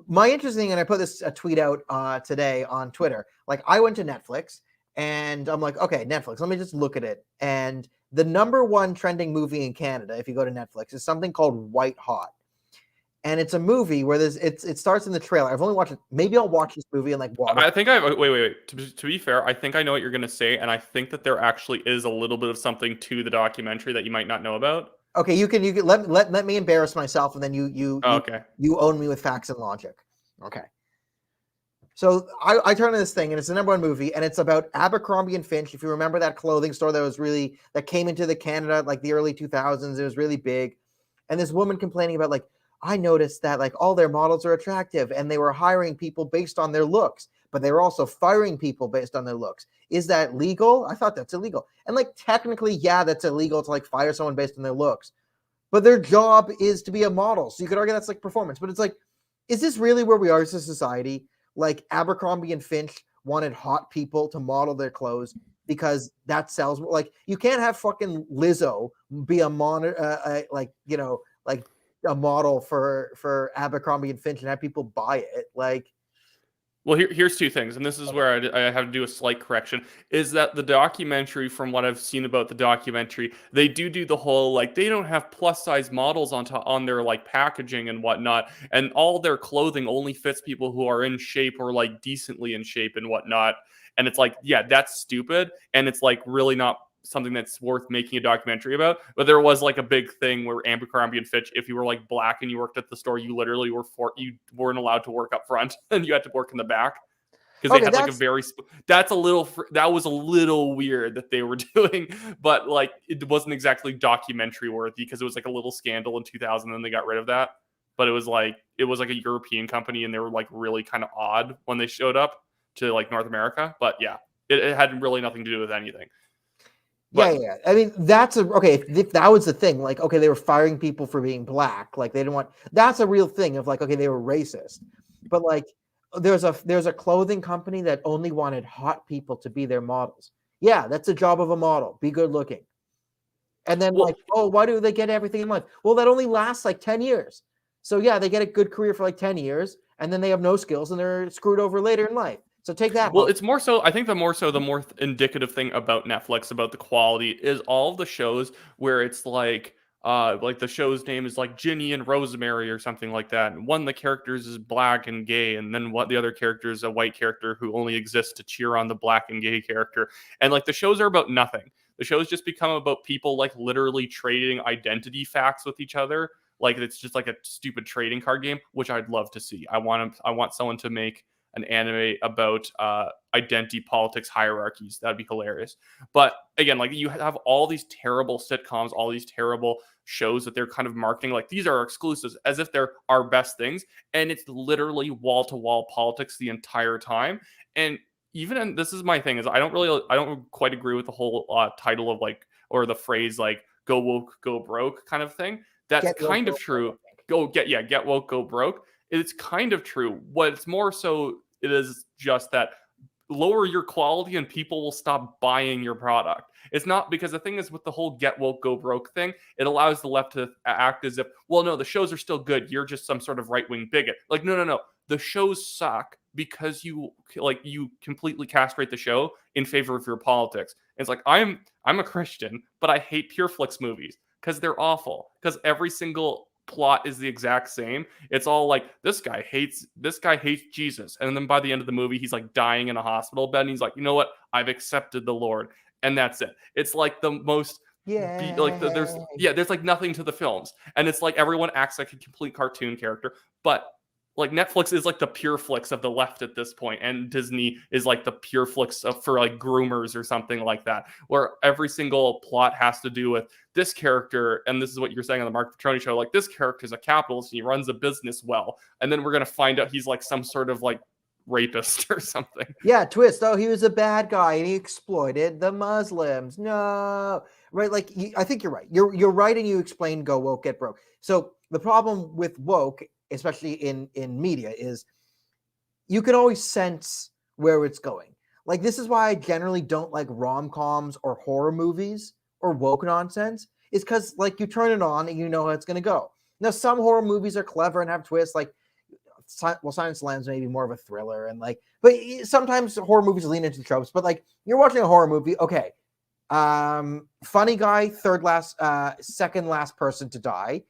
my interesting, and I put a tweet out today on Twitter. Like, I went to Netflix and I'm like, okay, Netflix, let me just look at it. And the number one trending movie in Canada, if you go to Netflix, is something called White Hot. And it's a movie where it starts in the trailer. I've only watched it. Maybe I'll watch this movie and like watch. I think wait. To be fair, I think I know what you're gonna say, and I think that there actually is a little bit of something to the documentary that you might not know about. Okay, you can let me embarrass myself, and then you own me with facts and logic. Okay. So I turn to this thing, and it's the number one movie, and it's about Abercrombie and Finch. If you remember that clothing store that came into the Canada like the early 2000s, it was really big. And this woman complaining about like, I noticed that like all their models are attractive, and they were hiring people based on their looks, but they were also firing people based on their looks. Is that legal? I thought that's illegal. And like technically, yeah, that's illegal to like fire someone based on their looks, but their job is to be a model. So you could argue that's like performance, but it's like, is this really where we are as a society? Like Abercrombie and Finch wanted hot people to model their clothes because that sells. Like you can't have fucking Lizzo be a like a model for Abercrombie and Finch and have people buy it. Like, Well, here's two things, and this is where I have to do a slight correction, is that the documentary, from what I've seen about the documentary, they do the whole, like, they don't have plus-size models on their, like, packaging and whatnot, and all their clothing only fits people who are in shape or, like, decently in shape and whatnot, and it's like, yeah, that's stupid, and it's, like, really not something that's worth making a documentary about. But there was like a big thing where Abercrombie and Fitch, if you were like black and you worked at the store, you literally you weren't allowed to work up front and you had to work in the back because they had like a very that was a little weird that they were doing, but like it wasn't exactly documentary worthy because it was like a little scandal in 2000 and they got rid of that. But it was like a European company and they were like really kind of odd when they showed up to like North America. But yeah, it had really nothing to do with anything. But, yeah. I mean, okay. If that was the thing, like, okay, they were firing people for being black, like they didn't want. That's a real thing of like, okay, they were racist, but like, there's a clothing company that only wanted hot people to be their models. Yeah, that's the job of a model. Be good looking. And then like, oh, why do they get everything in life? Well, that only lasts like 10 years. So yeah, they get a good career for like 10 years, and then they have no skills and they're screwed over later in life. So take that. Well, it's more so. I think the more indicative thing about Netflix, about the quality, is all the shows where it's like the show's name is like Ginny and Rosemary or something like that. And one of the characters is black and gay, and then the other character is a white character who only exists to cheer on the black and gay character. And like the shows are about nothing. The shows just become about people like literally trading identity facts with each other. Like it's just like a stupid trading card game, which I'd love to see. I want someone to make an anime about identity politics hierarchies. That'd be hilarious. But again, like you have all these terrible sitcoms, all these terrible shows that they're kind of marketing like these are exclusives as if they're our best things, and it's literally wall-to-wall politics the entire time. And this is my thing, is I don't quite agree with the whole title of like, or the phrase like go woke go broke kind of thing. That's kind of true. Get woke go broke. It's kind of true. What's more so, it is just that lower your quality and people will stop buying your product. It's not, because the thing is with the whole get woke, go broke thing, it allows the left to act as if, well, no, the shows are still good. You're just some sort of right-wing bigot. Like, no. The shows suck because you completely castrate the show in favor of your politics. And it's like, I'm a Christian, but I hate PureFlix movies because they're awful. Because every single plot is the exact same. It's all like this guy hates Jesus, and then by the end of the movie he's like dying in a hospital bed and he's like, you know what, I've accepted the Lord, and that's it. It's like the most there's like nothing to the films, and it's like everyone acts like a complete cartoon character. But like Netflix is like the PureFlix of the left at this point, and Disney is like the PureFlix for like groomers or something like that, where every single plot has to do with this character, and this is what you're saying on the Mark Petroni show, like this character is a capitalist and he runs a business well, and then we're gonna find out he's like some sort of like rapist or something. Yeah, twist. Oh, he was a bad guy and he exploited the Muslims. No, right? Like I think you're right. You're right, and you explained go woke, get broke. So the problem with woke, especially in media, is you can always sense where it's going. Like this is why I generally don't like rom-coms or horror movies or woke nonsense, is because like you turn it on and you know how it's going to go. Now some horror movies are clever and have twists, like Silence of the Lambs may be more of a thriller, and like, but sometimes horror movies lean into the tropes. But like you're watching a horror movie, okay, funny guy, second last person to die,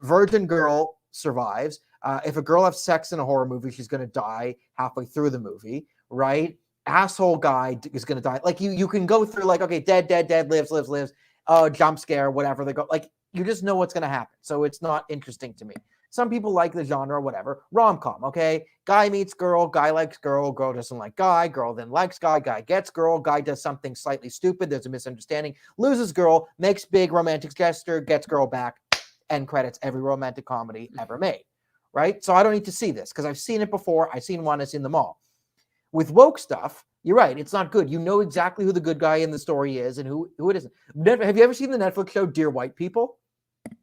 virgin girl survives. If a girl has sex in a horror movie, she's going to die halfway through the movie, right? Asshole guy is going to die. Like you can go through like, okay, dead, lives. Oh, jump scare, whatever they go. Like you just know what's going to happen. So it's not interesting to me. Some people like the genre, whatever. Rom-com, okay? Guy meets girl, guy likes girl doesn't like guy then likes guy gets girl, guy does something slightly stupid, there's a misunderstanding, loses girl, makes big romantic gesture, gets girl back, end credits, every romantic comedy ever made, right? So I don't need to see this because I've seen it before. I've seen one, I've seen them all. With woke stuff, you're right, it's not good. You know exactly who the good guy in the story is and who it isn't. Have you ever seen the Netflix show Dear White People?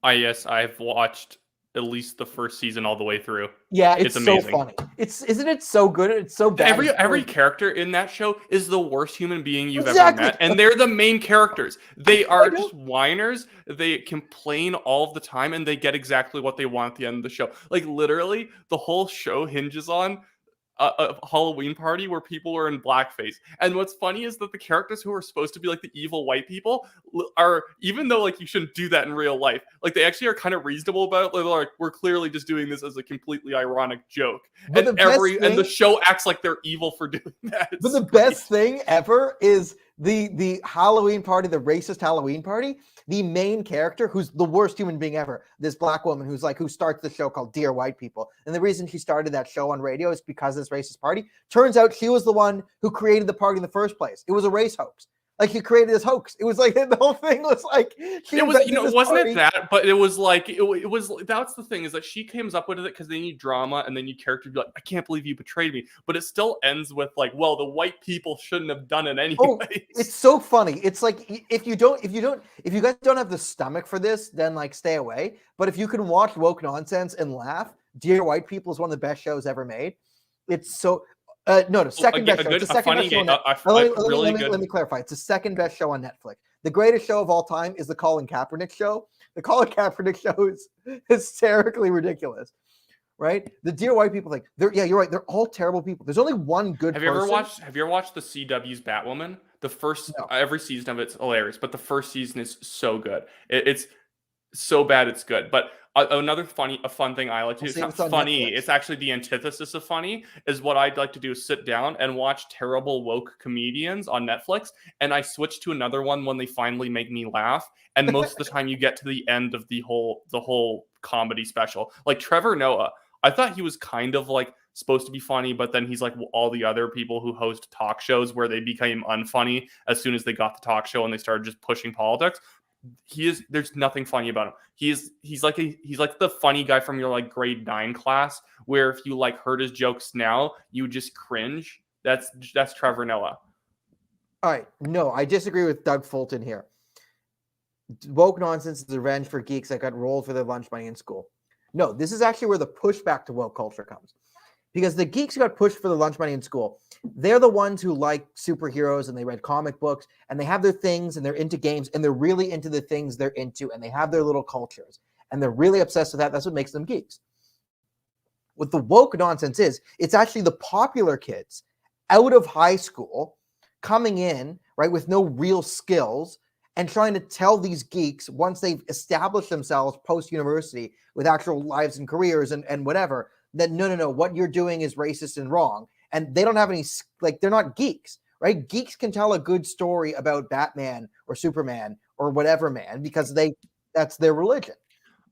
Yes, I've watched at least the first season all the way through. Yeah, it's amazing. So funny. Isn't it so good? It's so bad. Every character in that show is the worst human being you've ever met, and they're the main characters. They are just whiners. They complain all of the time, and they get exactly what they want at the end of the show. Like literally, the whole show hinges on a Halloween party where people are in blackface. And what's funny is that the characters who are supposed to be like the evil white people are, even though like you shouldn't do that in real life, like they actually are kind of reasonable about it. They're like, we're clearly just doing this as a completely ironic joke. But and the show acts like they're evil for doing that. But the best thing ever is the Halloween party, the racist Halloween party. The main character, who's the worst human being ever, this black woman who starts the show called Dear White People. And the reason she started that show on radio is because of this racist party. Turns out she was the one who created the party in the first place. It was a race hoax. Like, he created this hoax. It was like, the whole thing was like, it was, wasn't it that, but it was like, it was, that's the thing, is that she comes up with it because they need drama, and then you character be like, I can't believe you betrayed me. But it still ends with like, well, the white people shouldn't have done it anyway. Oh, it's so funny. It's like, if you guys don't have the stomach for this, then like stay away. But if you can watch woke nonsense and laugh, Dear White People is one of the best shows ever made. It's so, no, second best show. It's the second best show. Let me clarify. It's the second best show on Netflix. The greatest show of all time is the Colin Kaepernick show. The Colin Kaepernick show is hysterically ridiculous, right? The Dear White People thing. You're right. They're all terrible people. There's only one good. Have you ever watched the CW's Batwoman? The first, every season of it's hilarious, but the first season is so good. It's so bad it's good. But another fun thing I like to do, it's not funny, Netflix. It's actually the antithesis of funny, is what I'd like to do is sit down and watch terrible woke comedians on Netflix, and I switch to another one when they finally make me laugh, and most of the time you get to the end of the whole comedy special. Like Trevor Noah, I thought he was kind of like supposed to be funny, but then he's like all the other people who host talk shows where they became unfunny as soon as they got the talk show and they started just pushing politics. There's nothing funny about him. He's like the funny guy from your like grade 9 class, where if you like heard his jokes now, you just cringe. That's Trevor Noah. All right. No, I disagree with Doug Fulton here. Woke nonsense is revenge for geeks that got rolled for their lunch money in school. No, this is actually where the pushback to woke culture comes. Because the geeks who got pushed for the lunch money in school, they're the ones who like superheroes and they read comic books and they have their things and they're into games and they're really into the things they're into and they have their little cultures and they're really obsessed with that. That's what makes them geeks. What the woke nonsense is, it's actually the popular kids out of high school coming in, right, with no real skills and trying to tell these geeks, once they've established themselves post-university with actual lives and careers and whatever, that no, what you're doing is racist and wrong. And they don't have any, like, they're not geeks, right? Geeks can tell a good story about Batman or Superman or whatever man, because that's their religion,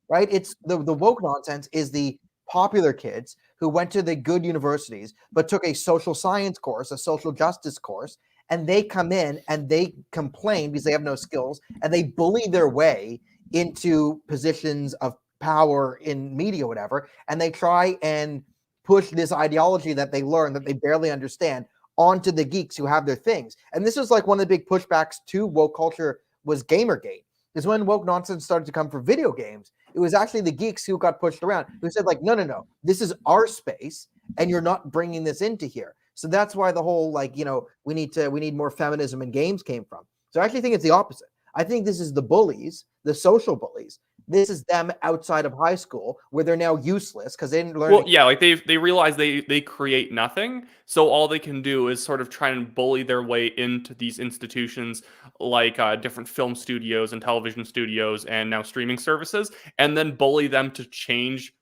right? It's the woke nonsense is the popular kids who went to the good universities, but took a social science course, a social justice course, and they come in and they complain because they have no skills and they bully their way into positions of power in media, whatever, and they try and push this ideology that they learn that they barely understand onto the geeks who have their things. And this is like one of the big pushbacks to woke culture was Gamergate. Is when woke nonsense started to come for video games. It was actually the geeks who got pushed around, who said like, no, this is our space and you're not bringing this into here. So that's why the whole like, we need more feminism in games came from. So I actually think it's the opposite. I think this is the bullies, the social bullies. This is them outside of high school where they're now useless because they didn't learn. Well, yeah, like they realize they create nothing. So all they can do is sort of try and bully their way into these institutions like different film studios and television studios and now streaming services, and then bully them to change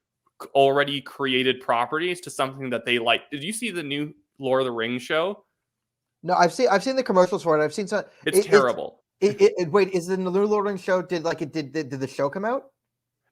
already created properties to something that they like. Did you see the new Lord of the Rings show? No, I've seen the commercials for it. I've seen some. It's terrible. Wait, is the new Lord of the Rings show? Did the show come out?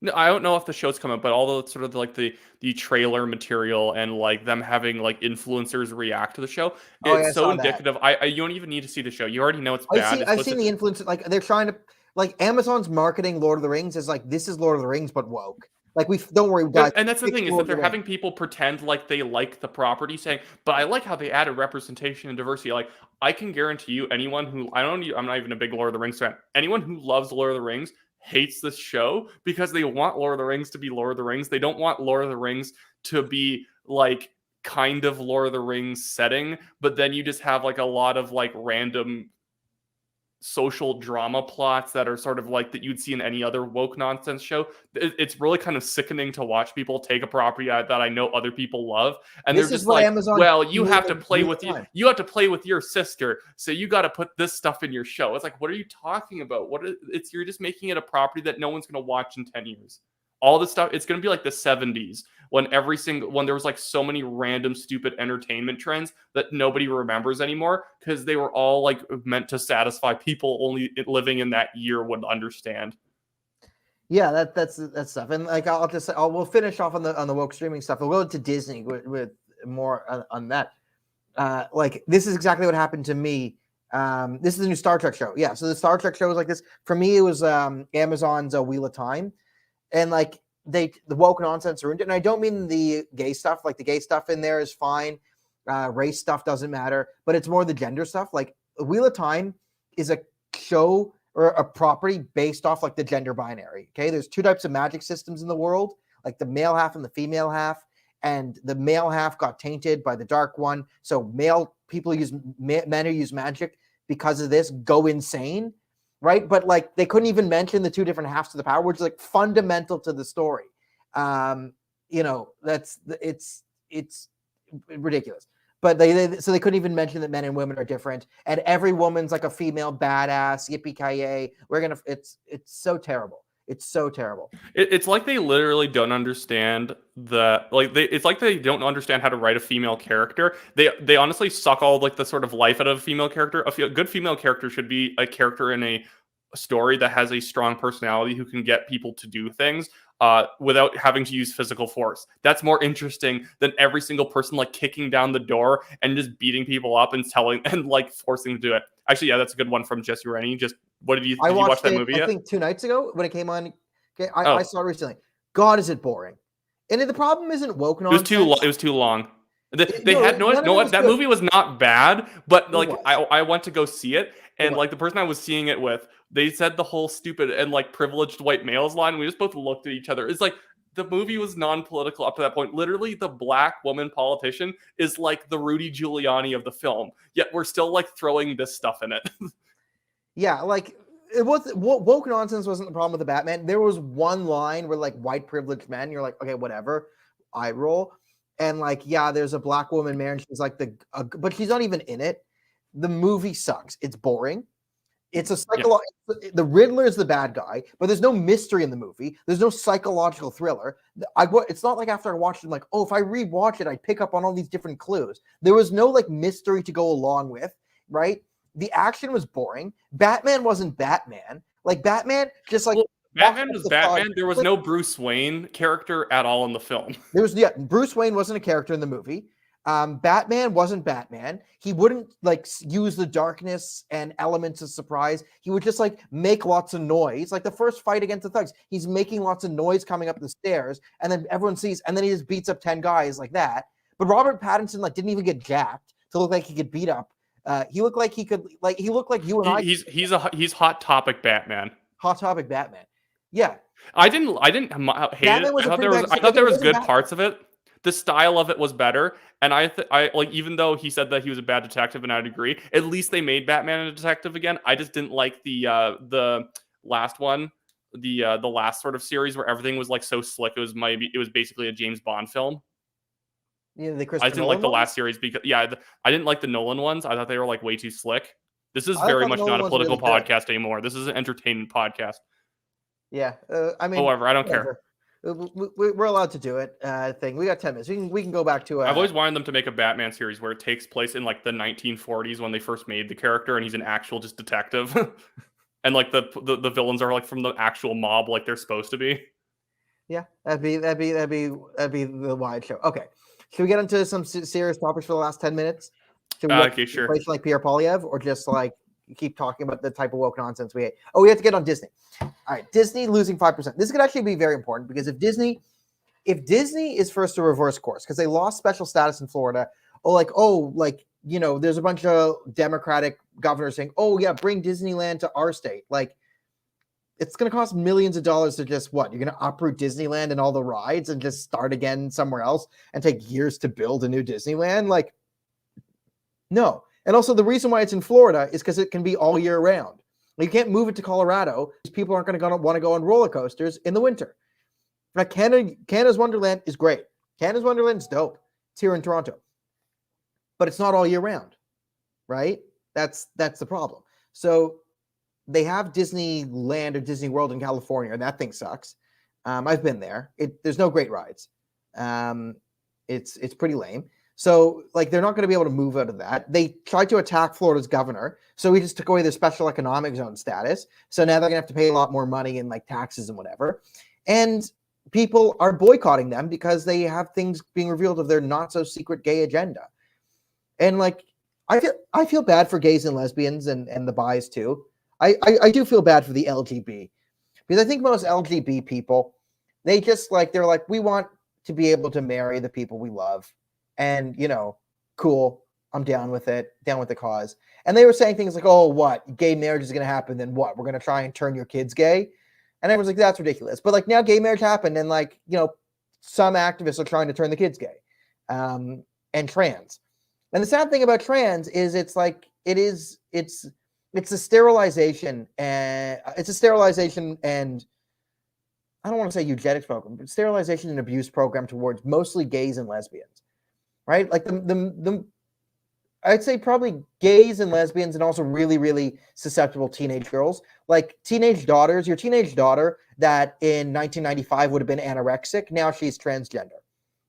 No, I don't know if the show's come out, but all the sort of like the trailer material and like them having like influencers react to the show, Oh yeah, I it's so saw that. indicative. I you don't even need to see the show. You already know it's bad. It's I've seen the influence. Like they're trying to like Amazon's marketing Lord of the Rings is like this is Lord of the Rings but woke. Like we don't worry, guys. And that's the It's thing is Lord that of the they're Rings. having people pretend like they like the property, saying, "But I like how they added representation and diversity." Like I can guarantee you, anyone who I'm not even a big Lord of the Rings fan. Anyone who loves Lord of the Rings hates this show because they want Lord of the Rings to be Lord of the Rings. They don't want Lord of the Rings to be like kind of Lord of the Rings setting, but then you just have like a lot of like random social drama plots that are sort of like that you'd see in any other woke nonsense show. It's really kind of sickening to watch people take a property that I know other people love, and they're This is just what like, Amazon well, you have to made play Wheel with of Time. you have to play with your sister, so you got to put this stuff in your show. It's like, what are you talking about? You're just making it a property that no one's going to watch in 10 years. All this stuff, it's going to be like the 70s when when there was like so many random stupid entertainment trends that nobody remembers anymore because they were all like meant to satisfy people only living in that year would understand. Yeah, that's stuff. And like we'll finish off on the woke streaming stuff. We'll go into Disney with more on that. Like this is exactly what happened to me. This is the new Star Trek show. Yeah, so the Star Trek show was like this. For me, it was Amazon's Wheel of Time. And like the woke nonsense ruined it. And I don't mean the gay stuff. Like the gay stuff in there is fine. Race stuff doesn't matter, but it's more the gender stuff. Like Wheel of Time is a show or a property based off like the gender binary. Okay, there's two types of magic systems in the world, like the male half and the female half. And the male half got tainted by the dark one. So male people men who use magic because of this go insane, right? But like they couldn't even mention the two different halves of the power, which is like fundamental to the story. It's ridiculous. But so they couldn't even mention that men and women are different, and every woman's like a female badass. Yippee ki-yay! It's so terrible. It's so terrible. It's like they literally don't understand it's like they don't understand how to write a female character. They honestly suck all like the sort of life out of a female character. A good female character should be a character in a story that has a strong personality who can get people to do things without having to use physical force. That's more interesting than every single person like kicking down the door and just beating people up and like forcing them to do it. Actually, yeah, that's a good one from Jesse Rennie. Just what did you watch that movie yet? I think 2 nights ago when it came on. Okay, I saw it recently. God, is it boring? And the problem isn't woke nonsense. It was too long. That movie was not bad, but like I went to go see it, and like the person I was seeing it with, they said the whole stupid and like privileged white males line. We just both looked at each other. It's like the movie was non-political up to that point. Literally, the black woman politician is like the Rudy Giuliani of the film. Yet we're still like throwing this stuff in it. Yeah, like it was woke nonsense wasn't the problem with the Batman. There was one line where like white privileged men, you're like, okay, whatever, I roll. And like, yeah, there's a black woman there, and she's like but she's not even in it. The movie sucks. It's boring. It's a psychological. Yeah. The Riddler is the bad guy, but there's no mystery in the movie. There's no psychological thriller. It's not like after I watched it, I'm like, oh, if I rewatch it, I'd pick up on all these different clues. There was no like mystery to go along with, right? The action was boring. Batman wasn't Batman. Like Batman, just like Batman was Batman. There was no Bruce Wayne character at all in the film. Bruce Wayne wasn't a character in the movie. Batman wasn't Batman. He wouldn't like use the darkness and elements of surprise. He would just like make lots of noise. Like the first fight against the thugs, he's making lots of noise coming up the stairs, and then everyone sees, and then he just beats up 10 guys like that. But Robert Pattinson like didn't even get jacked to look like he could beat up. He looked like he looked like you and I. He's Hot Topic Batman. Hot Topic Batman. Yeah. I didn't hate Batman it. I thought there was good parts of it. The style of it was better, and I like, even though he said that he was a bad detective, and I'd agree, at least they made Batman a detective again. I just didn't like the last one, the last sort of series where everything was like so slick. It was basically a James Bond film. Yeah, I didn't like the last series because I didn't like the Nolan ones. I thought they were like way too slick. This is very much not a political podcast anymore. This is an entertainment podcast. Yeah, I mean, however, I don't care. We're allowed to do it. Thing. We got 10 minutes. We can go back to. I've always wanted them to make a Batman series where it takes place in like the 1940s when they first made the character, and he's an actual just detective, and like the villains are like from the actual mob, like they're supposed to be. Yeah, that'd be the wide show. Okay, should we get into some serious topics for the last 10 minutes? Should we Okay, sure. place like Pierre Polyev, or just like keep talking about the type of woke nonsense we hate? Oh, we have to get on Disney. All right, Disney losing 5%. This could actually be very important because if Disney is first to reverse course because they lost special status in Florida, there's a bunch of Democratic governors saying, oh yeah, bring Disneyland to our state. Like, it's going to cost millions of dollars to just you're going to uproot Disneyland and all the rides and just start again somewhere else and take years to build a new Disneyland. Like, no. And also the reason why it's in Florida is because it can be all year round. You can't move it to Colorado because people aren't going to want to go on roller coasters in the winter. Like, Canada's Wonderland is great. Canada's Wonderland is dope. It's here in Toronto. But it's not all year round, right? That's the problem. So they have Disneyland or Disney World in California, and that thing sucks. I've been there. There's no great rides. It's pretty lame. So, like, they're not going to be able to move out of that. They tried to attack Florida's governor, so we just took away their special economic zone status. So now they're going to have to pay a lot more money in, like, taxes and whatever. And people are boycotting them because they have things being revealed of their not-so-secret gay agenda. And, like, I feel bad for gays and lesbians and the bis, too. I do feel bad for the LGB because I think most LGB people, they're like, we want to be able to marry the people we love. And, cool, I'm down with it, down with the cause. And they were saying things like, oh, what? Gay marriage is going to happen, then what? We're going to try and turn your kids gay? And everyone's like, that's ridiculous. But, like, now gay marriage happened, and, like, some activists are trying to turn the kids gay and trans. And the sad thing about trans is it's a sterilization, and I don't want to say eugenics program, but sterilization and abuse program towards mostly gays and lesbians, right? Like I'd say probably gays and lesbians, and also really, really susceptible teenage girls, like teenage daughters. Your teenage daughter that in 1995 would have been anorexic, now she's transgender.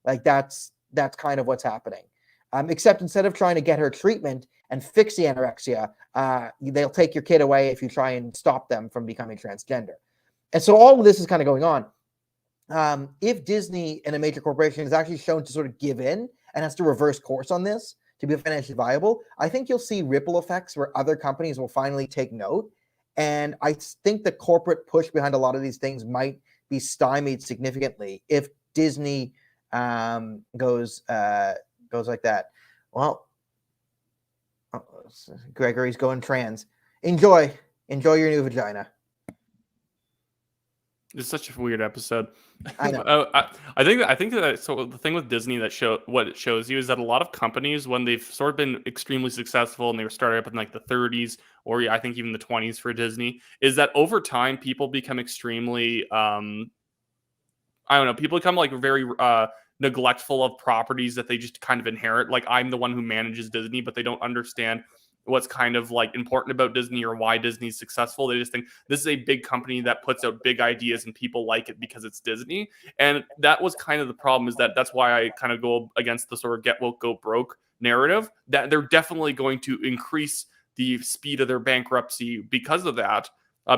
Like that's kind of what's happening. Except instead of trying to get her treatment and fix the anorexia, they'll take your kid away if you try and stop them from becoming transgender. And so all of this is kind of going on. If Disney and a major corporation is actually shown to sort of give in and has to reverse course on this to be financially viable, I think you'll see ripple effects where other companies will finally take note. And I think the corporate push behind a lot of these things might be stymied significantly if Disney goes like that. Well, Gregory's going trans. Enjoy your new vagina. It's such a weird episode. I know. I think that so the thing with Disney what it shows you is that a lot of companies, when they've sort of been extremely successful and they were started up in like the 30s or I think even the 20s for Disney, is that over time people become extremely people become like very neglectful of properties that they just kind of inherit. Like, I'm the one who manages Disney, but they don't understand what's kind of like important about Disney or why Disney's successful. They just think this is a big company that puts out big ideas and people like it because it's Disney. And that was kind of the problem, is that's why I kind of go against the sort of get woke, go broke narrative, that they're definitely going to increase the speed of their bankruptcy because of that.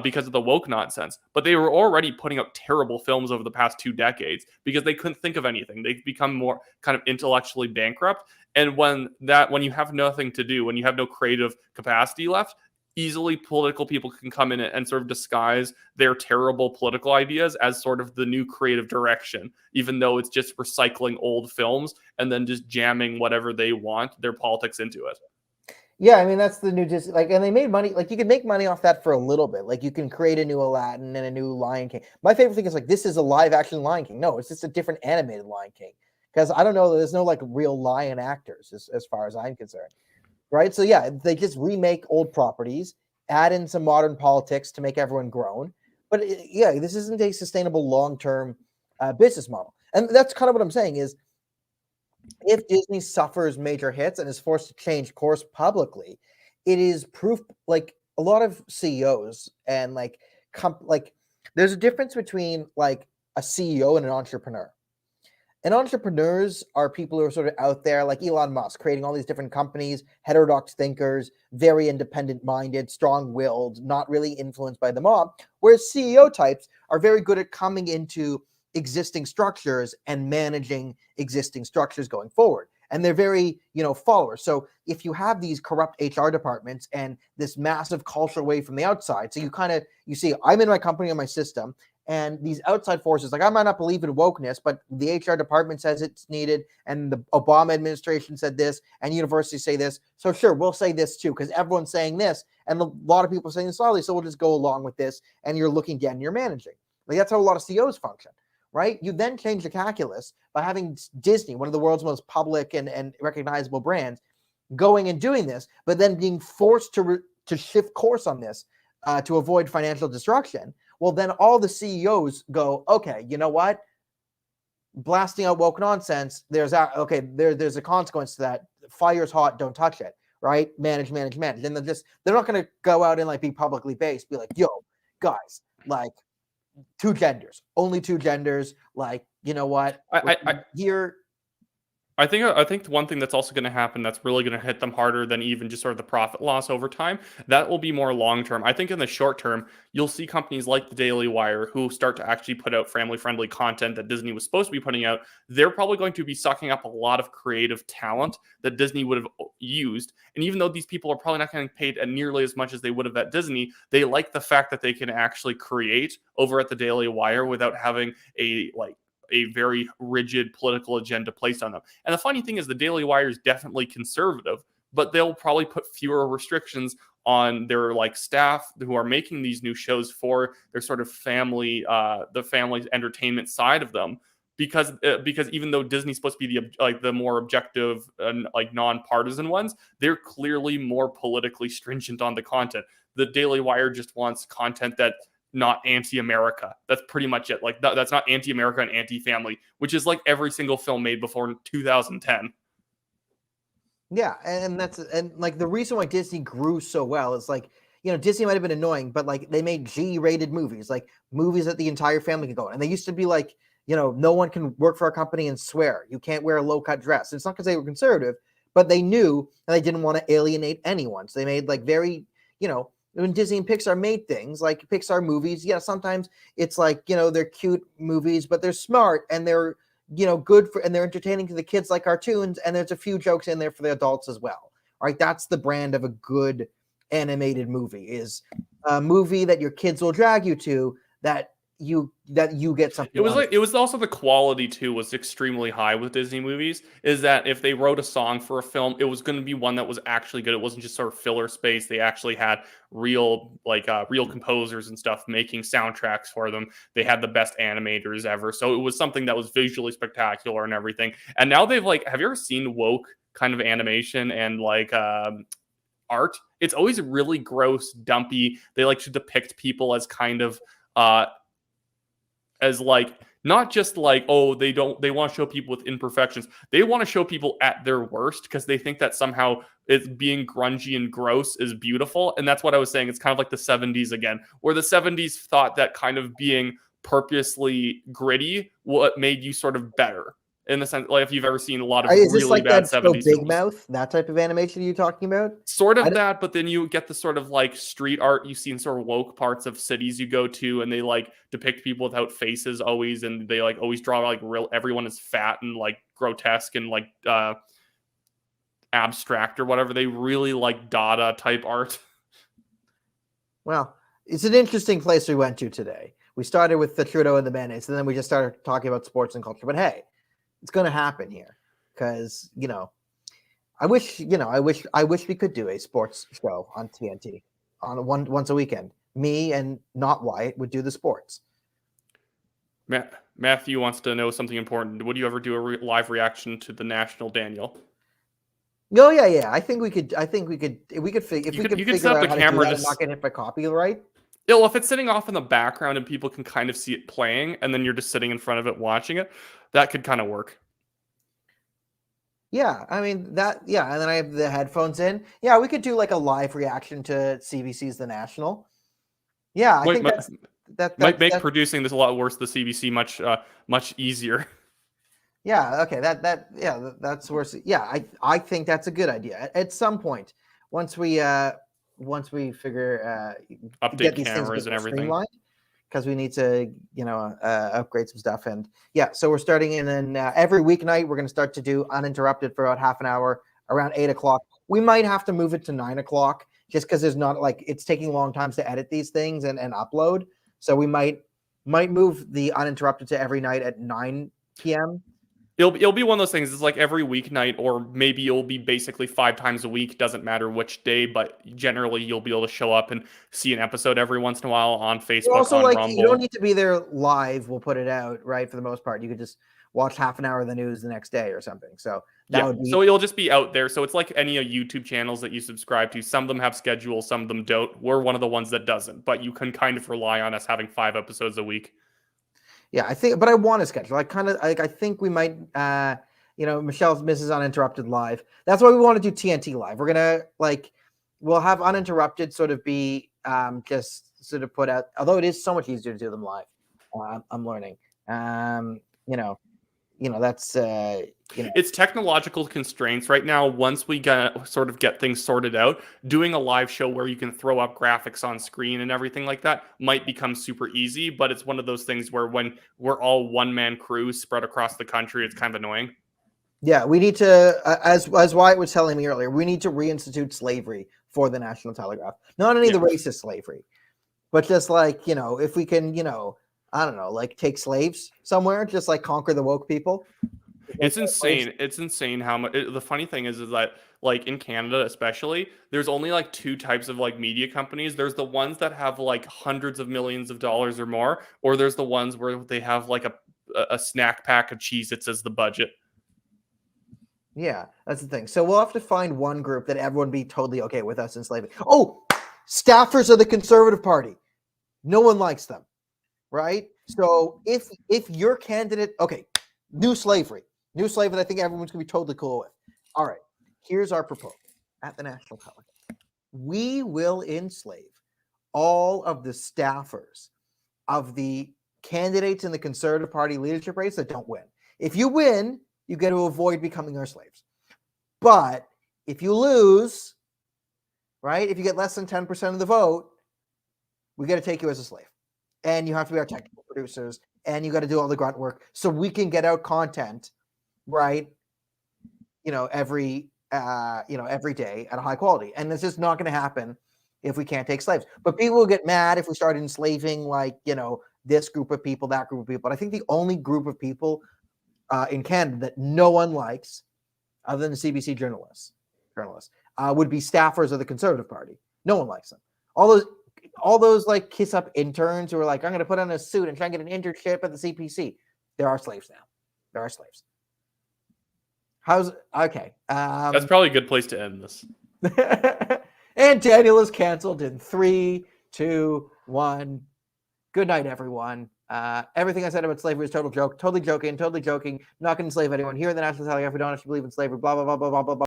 Because of the woke nonsense. But they were already putting out terrible films over the past 2 decades because they couldn't think of anything. They've become more kind of intellectually bankrupt. And when you have nothing to do, when you have no creative capacity left, easily political people can come in and sort of disguise their terrible political ideas as sort of the new creative direction, even though it's just recycling old films and then just jamming whatever they want, their politics into it. Yeah, I mean, that's the new Disney, like, and they made money, like, you can make money off that for a little bit. Like, you can create a new Aladdin and a new Lion King. My favorite thing is, like, this is a live action Lion King. No, it's just a different animated Lion King. Because I don't know, there's no, like, real lion actors as far as I'm concerned. Right? So, yeah, they just remake old properties, add in some modern politics to make everyone grown. But, yeah, this isn't a sustainable long-term business model. And that's kind of what I'm saying is, if Disney suffers major hits and is forced to change course publicly, it is proof, like, a lot of CEOs and like there's a difference between like a CEO and an entrepreneur. And entrepreneurs are people who are sort of out there, like Elon Musk, creating all these different companies, heterodox thinkers, very independent-minded, strong-willed, not really influenced by the mob. Whereas CEO types are very good at coming into existing structures and managing existing structures going forward. And they're very, followers. So if you have these corrupt HR departments and this massive cultural wave from the outside, so you see, I'm in my company on my system, and these outside forces, like I might not believe in wokeness, but the HR department says it's needed, and the Obama administration said this, and universities say this. So sure, we'll say this too, because everyone's saying this, and a lot of people are saying this solidly, so we'll just go along with this, and you're looking down and you're managing. Like that's how a lot of CEOs function, right? You then change the calculus by having Disney, one of the world's most public and recognizable brands, going and doing this, but then being forced to shift course on this to avoid financial destruction. Well, then all the CEOs go, okay, you know what? Blasting out woke nonsense, there's a consequence to that. Fire's hot, don't touch it, right? Manage. And they're not going to go out and like be publicly based, be like, yo, guys, like only two genders, like, you know what? I think one thing that's also going to happen that's really going to hit them harder than even just sort of the profit loss over time, that will be more long term. I think in the short term, you'll see companies like the Daily Wire who start to actually put out family-friendly content that Disney was supposed to be putting out. They're probably going to be sucking up a lot of creative talent that Disney would have used. And even though these people are probably not getting paid nearly as much as they would have at Disney, they like the fact that they can actually create over at the Daily Wire without having a very rigid political agenda placed on them. And the funny thing is the Daily Wire is definitely conservative, but they'll probably put fewer restrictions on their staff who are making these new shows for their sort of family, the family entertainment side of them. Because even though Disney's supposed to be the more objective and nonpartisan ones, they're clearly more politically stringent on the content. The Daily Wire just wants content that not anti-America. That's pretty much it. That's not anti-America and anti-family, which is like every single film made before 2010. Yeah, and the reason why Disney grew so well is Disney might have been annoying, but they made G-rated movies, movies that the entire family can go on. And they used to be no one can work for our company and swear. You can't wear a low-cut dress. It's not because they were conservative, but they knew and they didn't want to alienate anyone. So they made very, when Disney and Pixar made things like Pixar movies, sometimes it's they're cute movies, but they're smart and they're, good and they're entertaining to the kids like cartoons. And there's a few jokes in there for the adults as well. Right. That's the brand of a good animated movie, is a movie that your kids will drag you to, that you get something. It was also the quality too was extremely high with Disney movies, is that if they wrote a song for a film, it was going to be one that was actually good. It wasn't just sort of filler space. They actually had real composers and stuff making soundtracks for them. They had the best animators ever. So it was something that was visually spectacular and everything. And now they've have you ever seen woke kind of animation and art? It's always really gross, dumpy. They like to depict people as kind of as not just they want to show people with imperfections. They want to show people at their worst because they think that somehow it's being grungy and gross is beautiful. And that's what I was saying. It's kind of like the 70s again, where the 70s thought that kind of being purposely gritty what made you sort of better. In the sense, if you've ever seen a lot of really bad 70s Big films. Mouth, that type of animation you're talking about? Sort of that, but then you get the sort of street art you see in sort of woke parts of cities you go to, and they depict people without faces always, and they always draw real everyone is fat and grotesque and abstract or whatever. They really Dada type art. Well, it's an interesting place we went to today. We started with the Trudeau and the mayonnaise, and then we just started talking about sports and culture. But hey, it's going to happen here because, I wish we could do a sports show on TNT on once a weekend. Me and not Wyatt would do the sports. Matthew wants to know something important. Would you ever do a live reaction to the National Daniel? Oh yeah. I think we could. If we could figure out how to do that and not get hit by copyright. Yeah, well, if it's sitting off in the background and people can kind of see it playing, and then you're just sitting in front of it watching it, that could kind of work. Yeah, I mean that. Yeah, and then I have the headphones in. Yeah, we could do a live reaction to CBC's The National. Yeah, I think that might make producing this a lot worse. The CBC much easier. Yeah. Okay. That's worse. Yeah, I think that's a good idea. At some point, once we figure update cameras and everything. because we need to, upgrade some stuff. And yeah, so we're starting in, and every weeknight we're going to start to do uninterrupted for about half an hour around 8 o'clock. We might have to move it to 9 o'clock just because there's not it's taking long times to edit these things and upload. So we might move the uninterrupted to every night at 9 p.m. It'll be one of those things. It's like every weeknight, or maybe it'll be basically 5 times a week. Doesn't matter which day, but generally you'll be able to show up and see an episode every once in a while on Facebook, also, on Rumble. You don't need to be there live. We'll put it out, right? For the most part, you could just watch half an hour of the news the next day or something. So would be. So it'll just be out there. So it's like any YouTube channels that you subscribe to. Some of them have schedules, some of them don't. We're one of the ones that doesn't, but you can kind of rely on us having 5 episodes a week. Yeah, I think, but I want to schedule. I think we might, Michelle's Mrs. Uninterrupted live. That's why we want to do TNT live. We're gonna we'll have Uninterrupted sort of be just sort of put out. Although it is so much easier to do them live. I'm learning. That's It's technological constraints right now. Once we get things sorted out, doing a live show where you can throw up graphics on screen and everything like that might become super easy, but it's one of those things where when we're all one-man crews spread across the country, it's kind of annoying. Yeah, we need to, as Wyatt was telling me earlier, we need to reinstitute slavery for the National Telegraph. Not any of the racist slavery, but just if we can, I don't know, take slaves somewhere, just conquer the woke people. It's insane. It's insane how much. The funny thing is that in Canada especially, there's only 2 types of media companies. There's the ones that have hundreds of millions of dollars or more, or there's the ones where they have a snack pack of Cheez-Its as the budget. Yeah, that's the thing. So we'll have to find one group that everyone be totally okay with us enslaving. Oh, staffers of the Conservative Party. No one likes them, right? So if your candidate, okay, new slavery, I think everyone's going to be totally cool with. All right, here's our proposal at the National Telegraph. We will enslave all of the staffers of the candidates in the Conservative Party leadership race that don't win. If you win, you get to avoid becoming our slaves. But if you lose, right, if you get less than 10% of the vote, we got to take you as a slave. And you have to be our technical producers, and you got to do all the grunt work so we can get out content, right, every day at a high quality. And this is not going to happen if we can't take slaves. But people will get mad if we start enslaving, this group of people, that group of people. But I think the only group of people in Canada that no one likes, other than the CBC journalists, would be staffers of the Conservative Party. No one likes them. All those kiss up interns who are I'm going to put on a suit and try and get an internship at the CPC. There are slaves now. There are slaves. Okay? That's probably a good place to end this. And Daniel is canceled in 3, 2, 1. Good night, everyone. Everything I said about slavery is total joke. Totally joking. Not going to enslave anyone. Here in the National Telegraph, we don't actually believe in slavery. Blah, blah, blah, blah, blah, blah, blah.